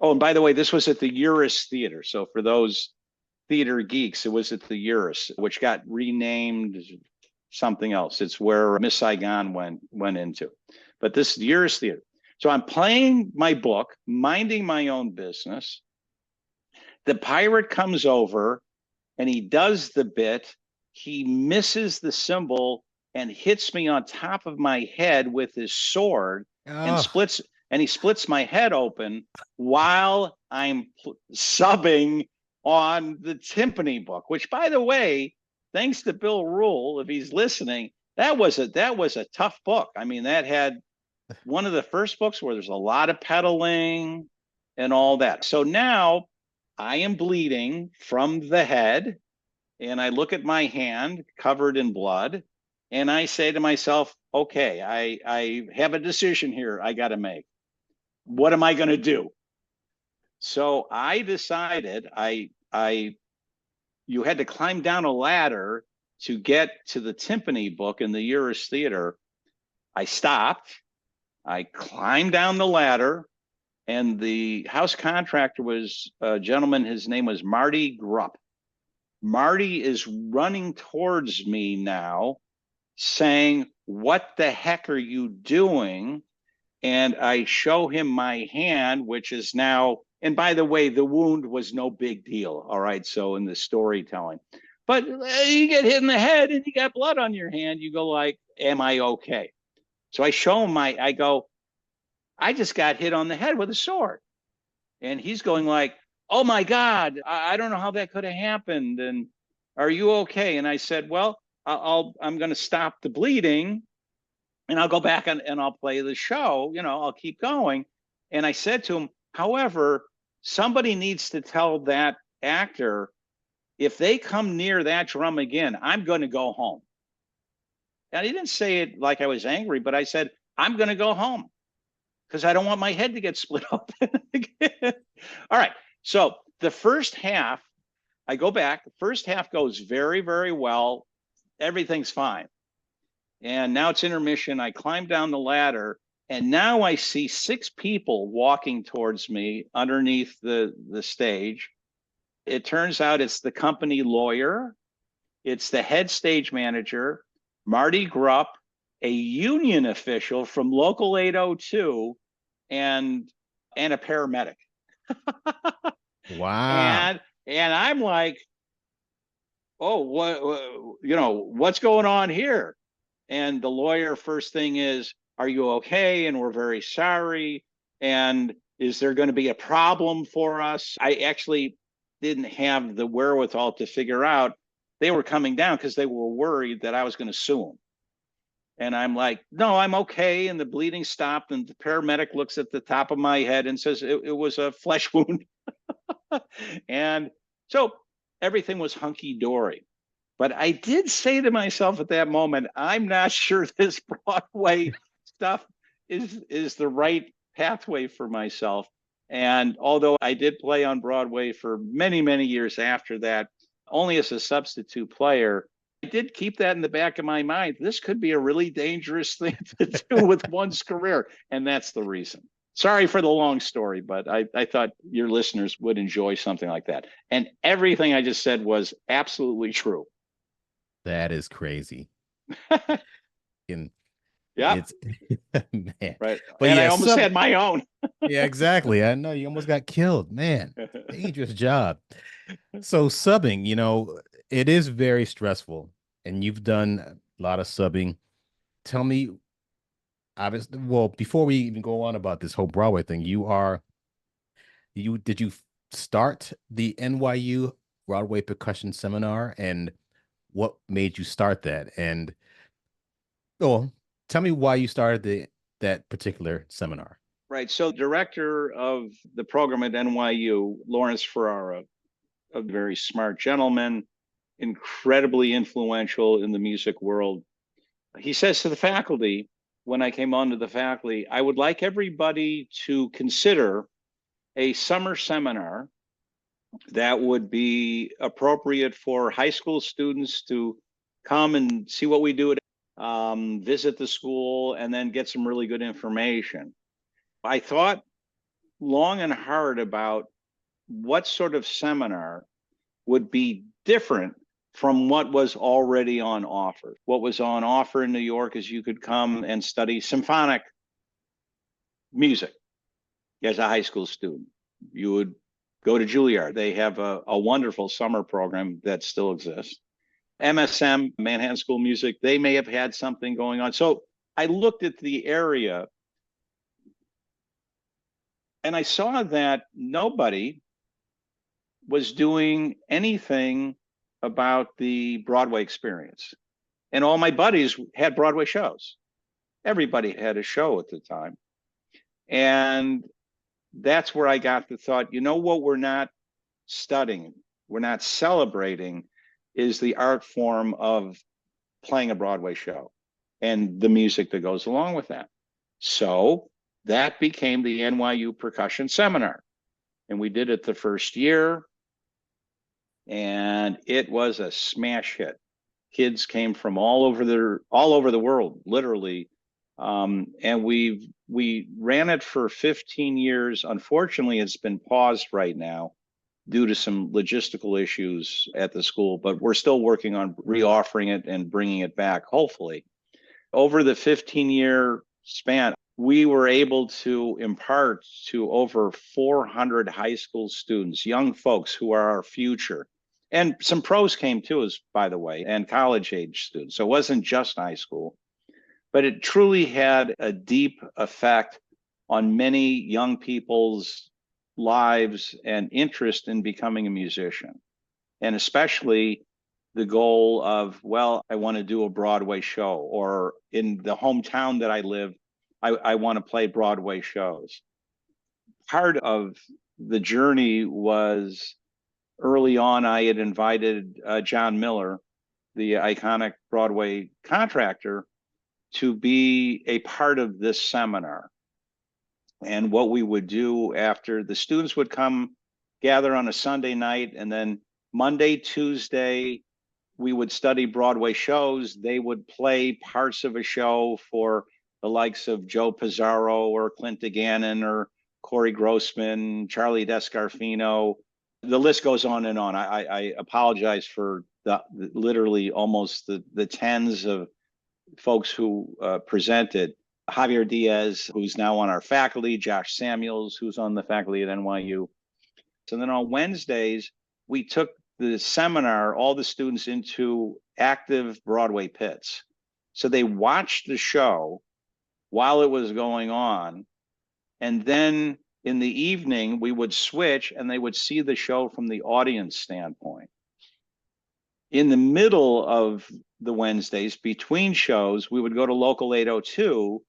Oh, and by the way, this was at the Uris Theater. So for those theater geeks, it was at the Uris, which got renamed something else. It's where Miss Saigon went into. But this is the Uris Theater. So I'm playing my book, minding my own business. The pirate comes over and he does the bit. He misses the cymbal and hits me on top of my head with his sword and he splits my head open while I'm subbing on the timpani book, which, by the way, thanks to Bill Rule, if he's listening, that was a tough book. I mean, that had one of the first books where there's a lot of pedaling and all that. So now I am bleeding from the head, and I look at my hand covered in blood, and I say to myself, okay, I have a decision here I got to make. What am I going to do? So I decided you had to climb down a ladder to get to the timpani book in the Uris Theater. I stopped. I climbed down the ladder, and the house contractor was a gentleman. His name was Marty Grupp. Marty is running towards me now, saying, "What the heck are you doing?" And I show him my hand, which is now, and by the way, the wound was no big deal. All right. So in the storytelling, but you get hit in the head and you got blood on your hand, you go like, am I okay? So I show him I go, I just got hit on the head with a sword. And he's going like, oh my God, I don't know how that could have happened. And are you okay? And I said, well, I'm going to stop the bleeding, and I'll go back and I'll play the show, I'll keep going. And I said to him, however, somebody needs to tell that actor, if they come near that drum again, I'm going to go home. And I didn't say it like I was angry, but I said, I'm going to go home because I don't want my head to get split open again. All right. So the first half, I go back, the first half goes very, very well. Everything's fine. And now it's intermission. I climb down the ladder, and now I see 6 people walking towards me underneath the stage. It turns out it's the company lawyer. It's the head stage manager, Marty Grupp, a union official from Local 802, and a paramedic. Wow. And I'm like, oh, what's going on here? And the lawyer, first thing is, are you okay? And we're very sorry. And is there going to be a problem for us? I actually didn't have the wherewithal to figure out. They were coming down because they were worried that I was going to sue them. And I'm like, no, I'm okay. And the bleeding stopped. And the paramedic looks at the top of my head and says it was a flesh wound. And so everything was hunky-dory. But I did say to myself at that moment, I'm not sure this Broadway stuff is the right pathway for myself. And although I did play on Broadway for many, many years after that, only as a substitute player, I did keep that in the back of my mind. This could be a really dangerous thing to do with one's career. And that's the reason. Sorry for the long story, but I thought your listeners would enjoy something like that. And everything I just said was absolutely true. That is crazy. And yeah, it's man. Right. But and yeah, I almost had my own. Yeah, exactly. I know you almost got killed, man. Dangerous job. So subbing, it is very stressful, and you've done a lot of subbing. Tell me, obviously, well, before we even go on about this whole Broadway thing, did you start the NYU Broadway Percussion Seminar, and what made you start that? And tell me why you started that particular seminar. Right. So director of the program at NYU, Lawrence Ferrara, a very smart gentleman, incredibly influential in the music world. He says to the faculty, when I came onto the faculty, I would like everybody to consider a summer seminar that would be appropriate for high school students to come and see what we do at visit the school, and then get some really good information. I thought long and hard about what sort of seminar would be different from what was already on offer. What was on offer in New York is you could come and study symphonic music as a high school student. You would go to Juilliard. They have a wonderful summer program that still exists. MSM, Manhattan School of Music, they may have had something going on. So I looked at the area and I saw that nobody was doing anything about the Broadway experience. And all my buddies had Broadway shows. Everybody had a show at the time. And that's where I got the thought, you know what we're not studying, we're not celebrating, is the art form of playing a Broadway show and the music that goes along with that. So that became the NYU Percussion Seminar. And we did it the first year, and it was a smash hit. Kids came from all over the world, literally. And we ran it for 15 years. Unfortunately, it's been paused right now due to some logistical issues at the school, but we're still working on reoffering it and bringing it back, hopefully. Over the 15-year span, we were able to impart to over 400 high school students, young folks who are our future. And some pros came too, by the way, and college age students. So it wasn't just high school, but it truly had a deep effect on many young people's lives and interest in becoming a musician. And especially the goal of, well, I want to do a Broadway show, or in the hometown that I live, I want to play Broadway shows. Part of the journey was early on, I had invited John Miller, the iconic Broadway contractor, to be a part of this seminar. And what we would do after, the students would come gather on a Sunday night, and then Monday, Tuesday, we would study Broadway shows. They would play parts of a show for the likes of Joe Pizarro or Clint DeGannon or Corey Grossman, Charlie Descarfino. The list goes on and on. I apologize for literally almost the tens of folks who presented. Javier Diaz, who's now on our faculty, Josh Samuels, who's on the faculty at NYU. So then on Wednesdays, we took the seminar, all the students, into active Broadway pits. So they watched the show while it was going on. And then in the evening, we would switch and they would see the show from the audience standpoint. In the middle of the Wednesdays, between shows, we would go to Local 802.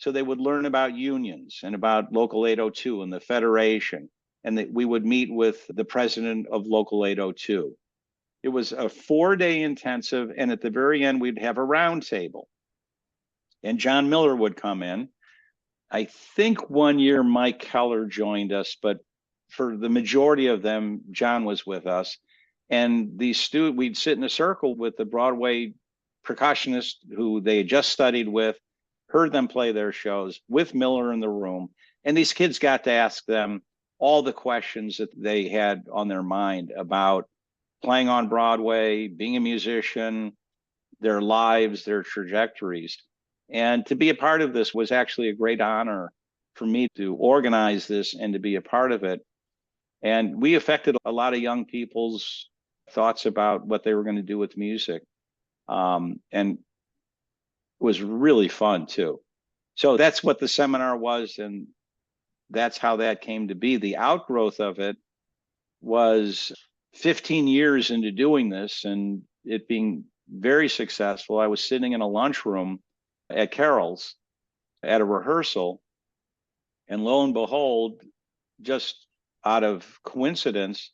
So they would learn about unions and about Local 802 and the Federation. And that we would meet with the president of Local 802. It was a 4-day intensive. And at the very end, we'd have a round table. And John Miller would come in. I think one year Mike Keller joined us, but for the majority of them, John was with us. And we'd sit in a circle with the Broadway percussionists who they had just studied with, heard them play their shows with Miller in the room. And these kids got to ask them all the questions that they had on their mind about playing on Broadway, being a musician, their lives, their trajectories. And to be a part of this was actually a great honor for me to organize this and to be a part of it. And we affected a lot of young people's thoughts about what they were going to do with music. And it was really fun too. So that's what the seminar was, and that's how that came to be. The outgrowth of it was 15 years into doing this and it being very successful. I was sitting in a lunchroom at Carroll's at a rehearsal, and lo and behold, just out of coincidence,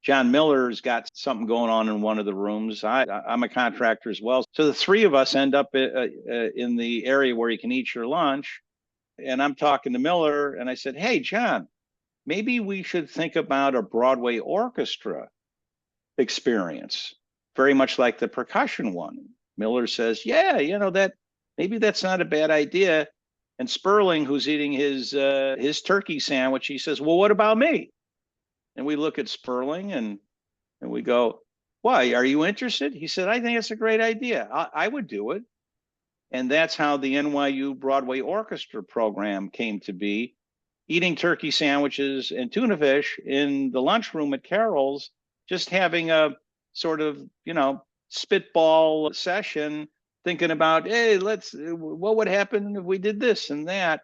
John Miller's got something going on in one of the rooms. I'm a contractor as well. So the three of us end up in the area where you can eat your lunch. And I'm talking to Miller, and I said, "Hey, John, maybe we should think about a Broadway orchestra experience, very much like the percussion one." Miller says, "Yeah, that maybe that's not a bad idea." And Sperling, who's eating his turkey sandwich, he says, "Well, what about me?" And we look at Sperling and we go, "Why? Are you interested?" He said, "I think it's a great idea. I would do it." And that's how the NYU Broadway Orchestra program came to be, eating turkey sandwiches and tuna fish in the lunchroom at Carroll's, just having a sort of, spitball session, thinking about, hey, what would happen if we did this and that?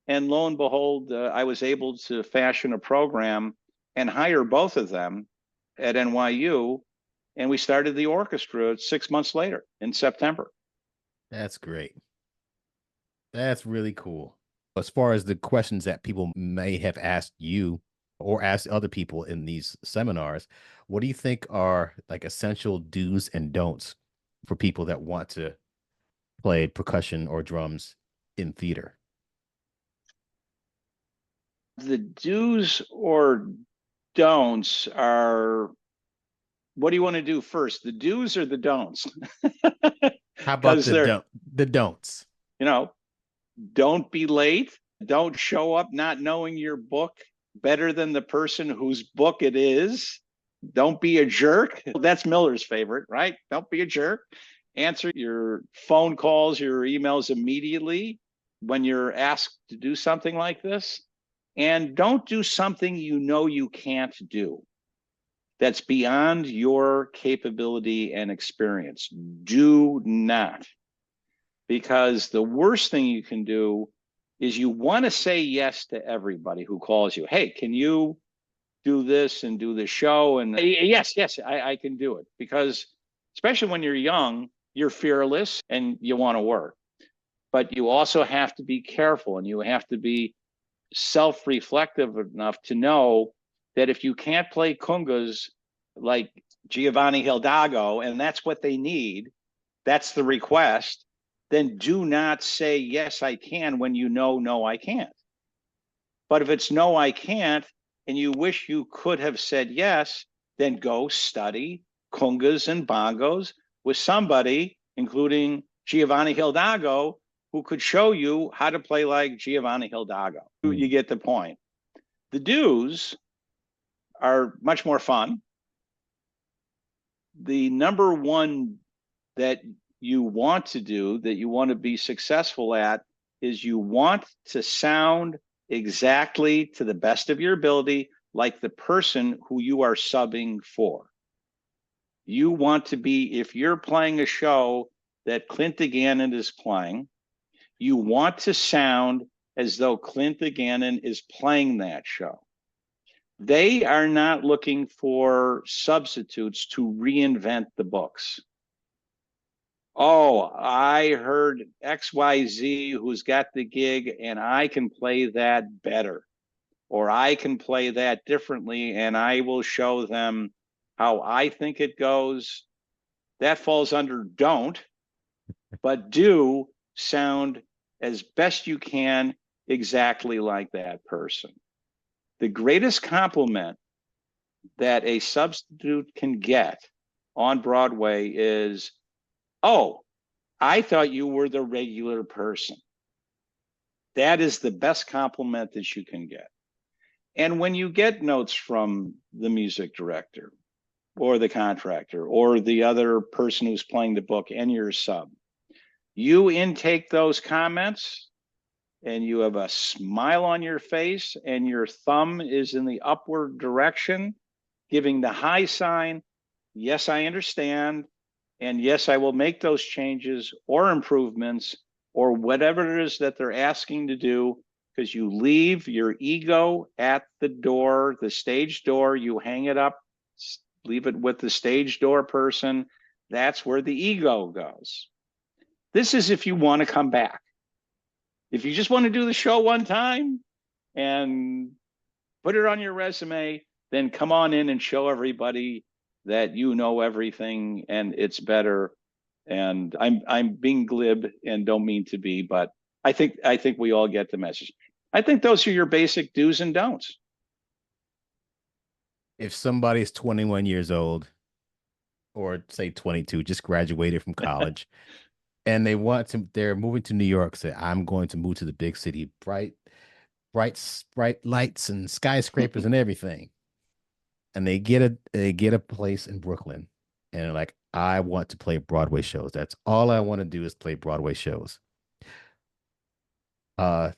And lo and behold, I was able to fashion a program and hire both of them at NYU. And we started the orchestra 6 months later in September. That's great. That's really cool. As far as the questions that people may have asked you or asked other people in these seminars, what do you think are like essential do's and don'ts for people that want to play percussion or drums in theater? The do's or don'ts are, what do you want to do first? The do's or the don'ts? How about the don'ts? Don't be late. Don't show up not knowing your book better than the person whose book it is. Don't be a jerk. That's Miller's favorite, right? Don't be a jerk. Answer your phone calls, your emails immediately when you're asked to do something like this. And don't do something you can't do that's beyond your capability and experience. Do not. Because the worst thing you can do is you want to say yes to everybody who calls you. Hey, can you do this and do the show? And yes, I can do it. Because especially when you're young, you're fearless and you want to work. But you also have to be careful, and you have to be self-reflective enough to know that if you can't play congas like Giovanni Hidalgo, and that's what they need, that's the request, then do not say, yes, I can, when no, I can't. But if it's no, I can't, and you wish you could have said yes, then go study congas and bongos with somebody, including Giovanni Hidalgo, who could show you how to play like Giovanni Hidalgo. You get the point. The do's are much more fun. The number one that you want to do, that you want to be successful at, is you want to sound exactly to the best of your ability like the person who you are subbing for. You want to be, if you're playing a show that Clint Gannon is playing, you want to sound as though Clint Gannon is playing that show. They are not looking for substitutes to reinvent the books. Oh, I heard XYZ who's got the gig and I can play that better, or I can play that differently and I will show them how I think it goes. That falls under don't, but do sound as best you can exactly like that person. The greatest compliment that a substitute can get on Broadway is, oh, I thought you were the regular person. That is the best compliment that you can get. And when you get notes from the music director or the contractor or the other person who's playing the book and your sub, you intake those comments and you have a smile on your face and your thumb is in the upward direction, giving the high sign, yes, I understand. And yes, I will make those changes or improvements or whatever it is that they're asking to do, because you leave your ego at the door, the stage door, you hang it up, leave it with the stage door person. That's where the ego goes. This is if you want to come back. If you just want to do the show one time and put it on your resume, then come on in and show everybody that you know everything and it's better. And I'm being glib and don't mean to be, but I think we all get the message. I think those are your basic do's and don'ts. If somebody's 21 years old or say 22, just graduated from college, and they're moving to New York, say, I'm going to move to the big city, bright lights and skyscrapers and everything. And they get a place in Brooklyn, and they're like, I want to play Broadway shows. That's all I want to do is play Broadway shows. Uh,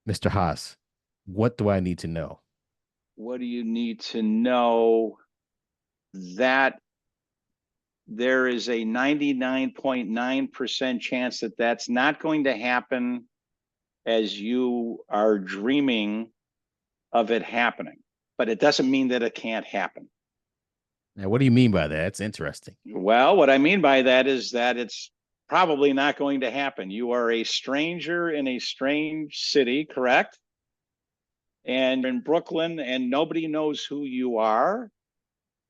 Mr. Haas, what do I need to know? What do you need to know? That there is a 99.9% chance that that's not going to happen as you are dreaming of it happening. But it doesn't mean that it can't happen. Now, what do you mean by that? It's interesting. Well, what I mean by that is that it's probably not going to happen. You are a stranger in a strange city, correct? And in Brooklyn, and nobody knows who you are.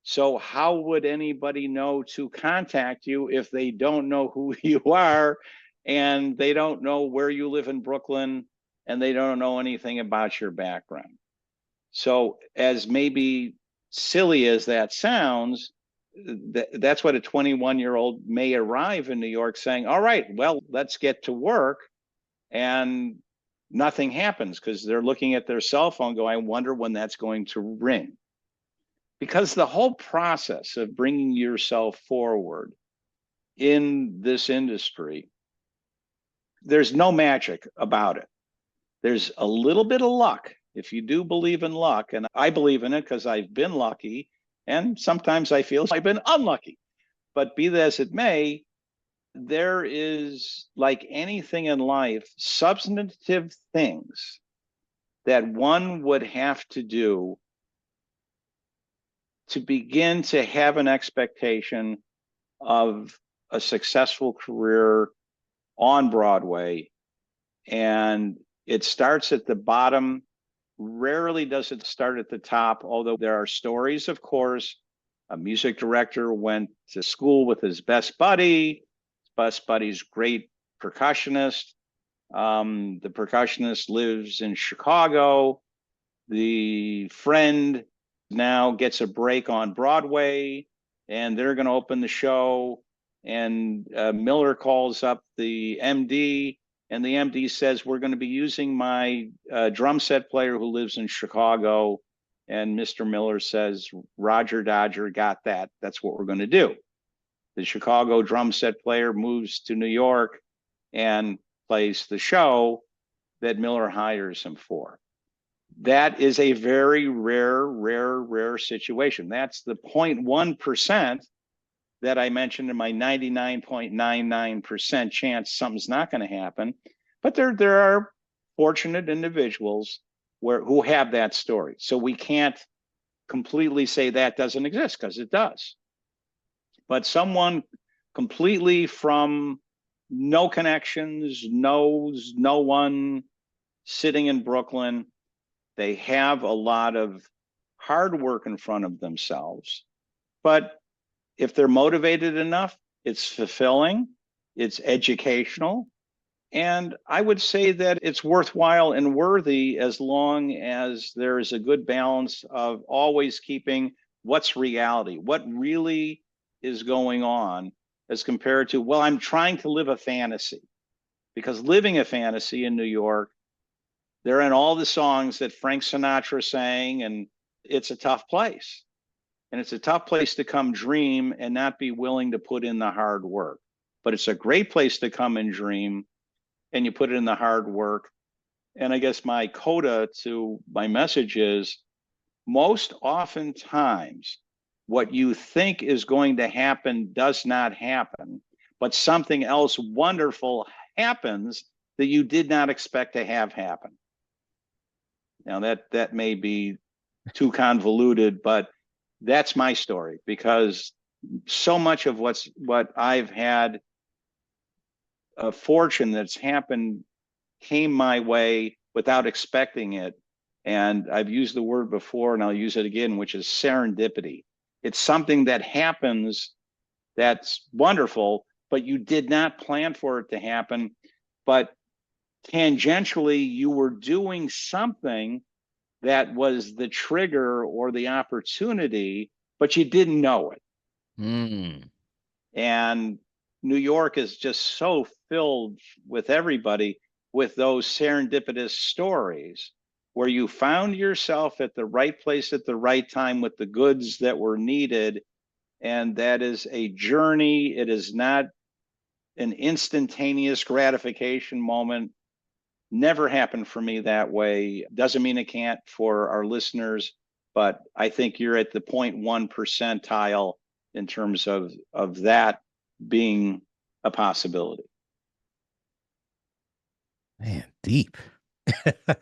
So how would anybody know to contact you if they don't know who you are and they don't know where you live in Brooklyn and they don't know anything about your background? So as maybe silly as that sounds, that's what a 21-year-old may arrive in New York saying, all right, well, let's get to work. And nothing happens because they're looking at their cell phone going, I wonder when that's going to ring. Because the whole process of bringing yourself forward in this industry, there's no magic about it. There's a little bit of luck. If you do believe in luck, and I believe in it because I've been lucky, and sometimes I feel I've been unlucky. But be that as it may, there is, like anything in life, substantive things that one would have to do to begin to have an expectation of a successful career on Broadway. And it starts at the bottom. Rarely does it start at the top, although there are stories, of course. A music director went to school with his best buddy. His best buddy's great percussionist. The percussionist lives in Chicago. The friend now gets a break on Broadway, and they're going to open the show. And Miller calls up the MD, and the MD says, we're going to be using my drum set player who lives in Chicago. And Mr. Miller says, Roger Dodger, got that. That's what we're going to do. The Chicago drum set player moves to New York and plays the show that Miller hires him for. That is a very rare situation. That's the 0.1% that I mentioned in my 99.99% chance something's not going to happen. But there are fortunate individuals who have that story. So we can't completely say that doesn't exist, because it does. But someone completely from no connections, knows no one, sitting in Brooklyn, they have a lot of hard work in front of themselves. But if they're motivated enough, it's fulfilling, it's educational, and I would say that it's worthwhile and worthy as long as there is a good balance of always keeping what's reality, what really is going on, as compared to, well, I'm trying to live a fantasy. Because living a fantasy in New York, they're in all the songs that Frank Sinatra sang, and it's a tough place. And it's a tough place to come dream and not be willing to put in the hard work. But it's a great place to come and dream, and you put it in the hard work. And I guess my coda to my message is, most oftentimes, what you think is going to happen does not happen, but something else wonderful happens that you did not expect to have happen. Now that may be too convoluted, but that's my story, because so much of what I've had a fortune that's happened came my way without expecting it. And I've used the word before and I'll use it again, which is serendipity. It's something that happens that's wonderful, but you did not plan for it to happen. But tangentially, you were doing something that was the trigger or the opportunity, but you didn't know it. Mm. And New York is just so filled with everybody with those serendipitous stories where you found yourself at the right place at the right time with the goods that were needed. And that is a journey. It is not an instantaneous gratification moment. Never happened for me that way. Doesn't mean it can't for our listeners, but I think you're at the 0.1 percentile in terms of that being a possibility. Man, deep.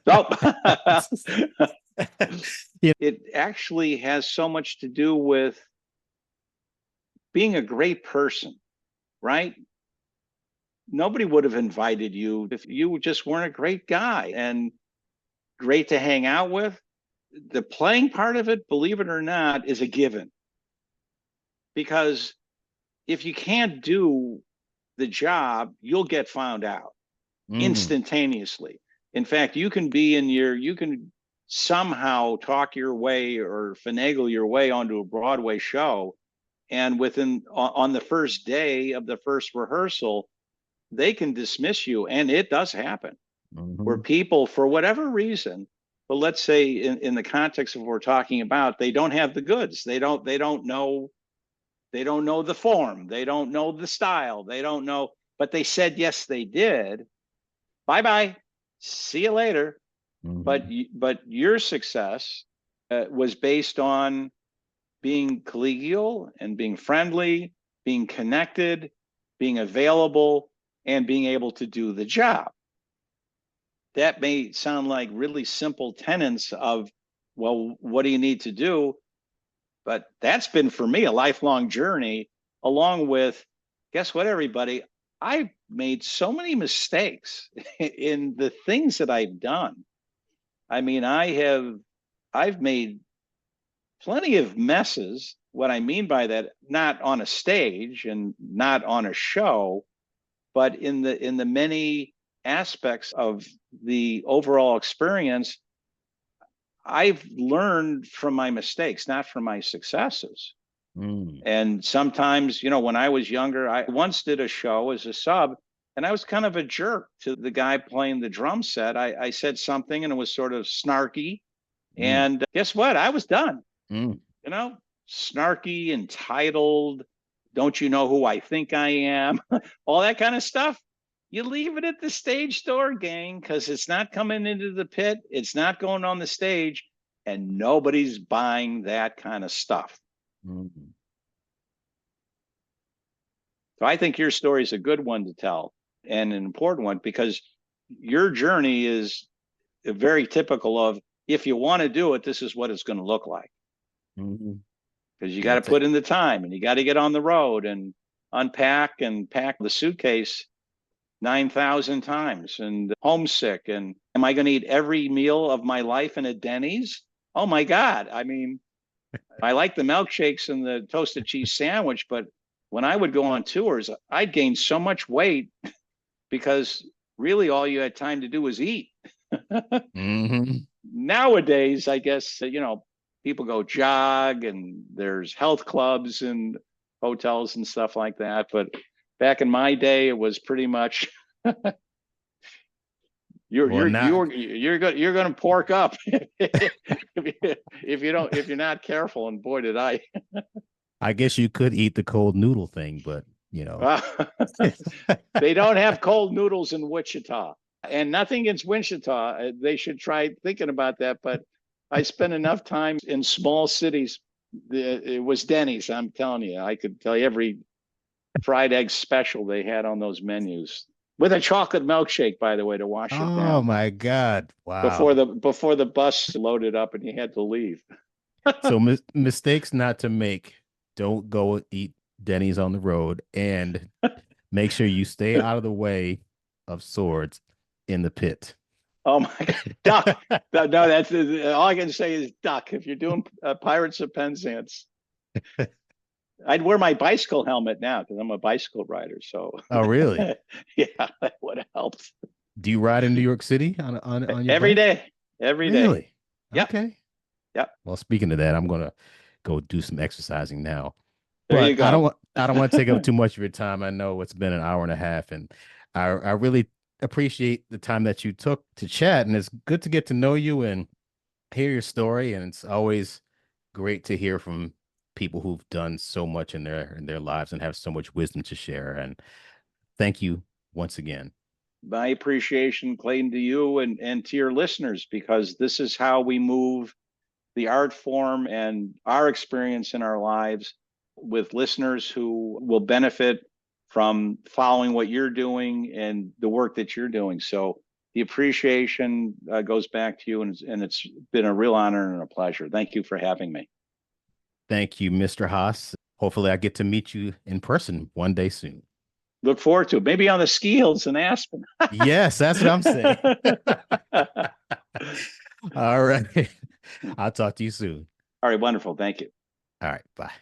Oh. Yeah. It actually has so much to do with being a great person, right? Nobody would have invited you if you just weren't a great guy and great to hang out with. The playing part of it, believe it or not, is a given. Because if you can't do the job, you'll get found out instantaneously. In fact, you can somehow talk your way or finagle your way onto a Broadway show. And on the first day of the first rehearsal, they can dismiss you. And it does happen where people, for whatever reason, but let's say in the context of what we're talking about, they don't have the goods. They don't know the form. They don't know the style. They don't know, but they said, yes, they did. Bye-bye. See you later. But your success was based on being collegial and being friendly, being connected, being available, and being able to do the job. That may sound like really simple tenets of, well, what do you need to do? But that's been for me a lifelong journey, along with, guess what, everybody? I've made so many mistakes in the things that I've done. I mean, I've made plenty of messes. What I mean by that, not on a stage and not on a show, but in the many aspects of the overall experience. I've learned from my mistakes, not from my successes. And sometimes, when I was younger, I once did a show as a sub, and I was kind of a jerk to the guy playing the drum set. I said something and it was sort of snarky. And guess what? I was done. Snarky, entitled, don't you know who I think I am? All that kind of stuff. You leave it at the stage door, gang, because it's not coming into the pit. It's not going on the stage, and nobody's buying that kind of stuff. So I think your story is a good one to tell and an important one, because your journey is very typical of, if you want to do it, this is what it's going to look like. Because you got to put in the time, and you got to get on the road and unpack and pack the suitcase 9,000 times and homesick. And am I going to eat every meal of my life in a Denny's? Oh my God. I mean, I like the milkshakes and the toasted cheese sandwich, but when I would go on tours, I'd gain so much weight because really all you had time to do was eat. Nowadays, I guess, people go jog and there's health clubs and hotels and stuff like that. But back in my day, it was pretty much you're going to pork up if you're not careful. And boy, did I. I guess you could eat the cold noodle thing, but they don't have cold noodles in Wichita. And nothing against Wichita. They should try thinking about that. But I spent enough time in small cities. It was Denny's. I'm telling you, I could tell you every fried egg special they had on those menus, with a chocolate milkshake, by the way, to wash it down. Oh my God! Wow. Before the bus loaded up and you had to leave. So mistakes not to make. Don't go eat Denny's on the road, and make sure you stay out of the way of swords in the pit. Oh my God, duck. No, that's all I can say is duck. If you're doing Pirates of Penzance, I'd wear my bicycle helmet now because I'm a bicycle rider. So Oh, really? yeah, that would have helped. Do you ride in New York City on your Every bike? day, every day. Really? Yep, Okay. yep. Well, speaking of that, I'm gonna go do some exercising now. There you But I don't go. want I don't want to take up too much of your time. I know it's been an hour and a half, and I really appreciate the time that you took to chat. And it's good to get to know you and hear your story. And it's always great to hear from people who've done so much in their lives and have so much wisdom to share. And thank you once again. My appreciation, Clayton, to you and to your listeners, because this is how we move the art form and our experience in our lives with listeners who will benefit from following what you're doing and the work that you're doing. So the appreciation goes back to you, and it's been a real honor and a pleasure. Thank you for having me. Thank you, Mr. Haas. Hopefully, I get to meet you in person one day soon. Look forward to it. Maybe on the ski hills in Aspen. Yes, that's what I'm saying. All right. I'll talk to you soon. All right, wonderful. Thank you. All right. Bye.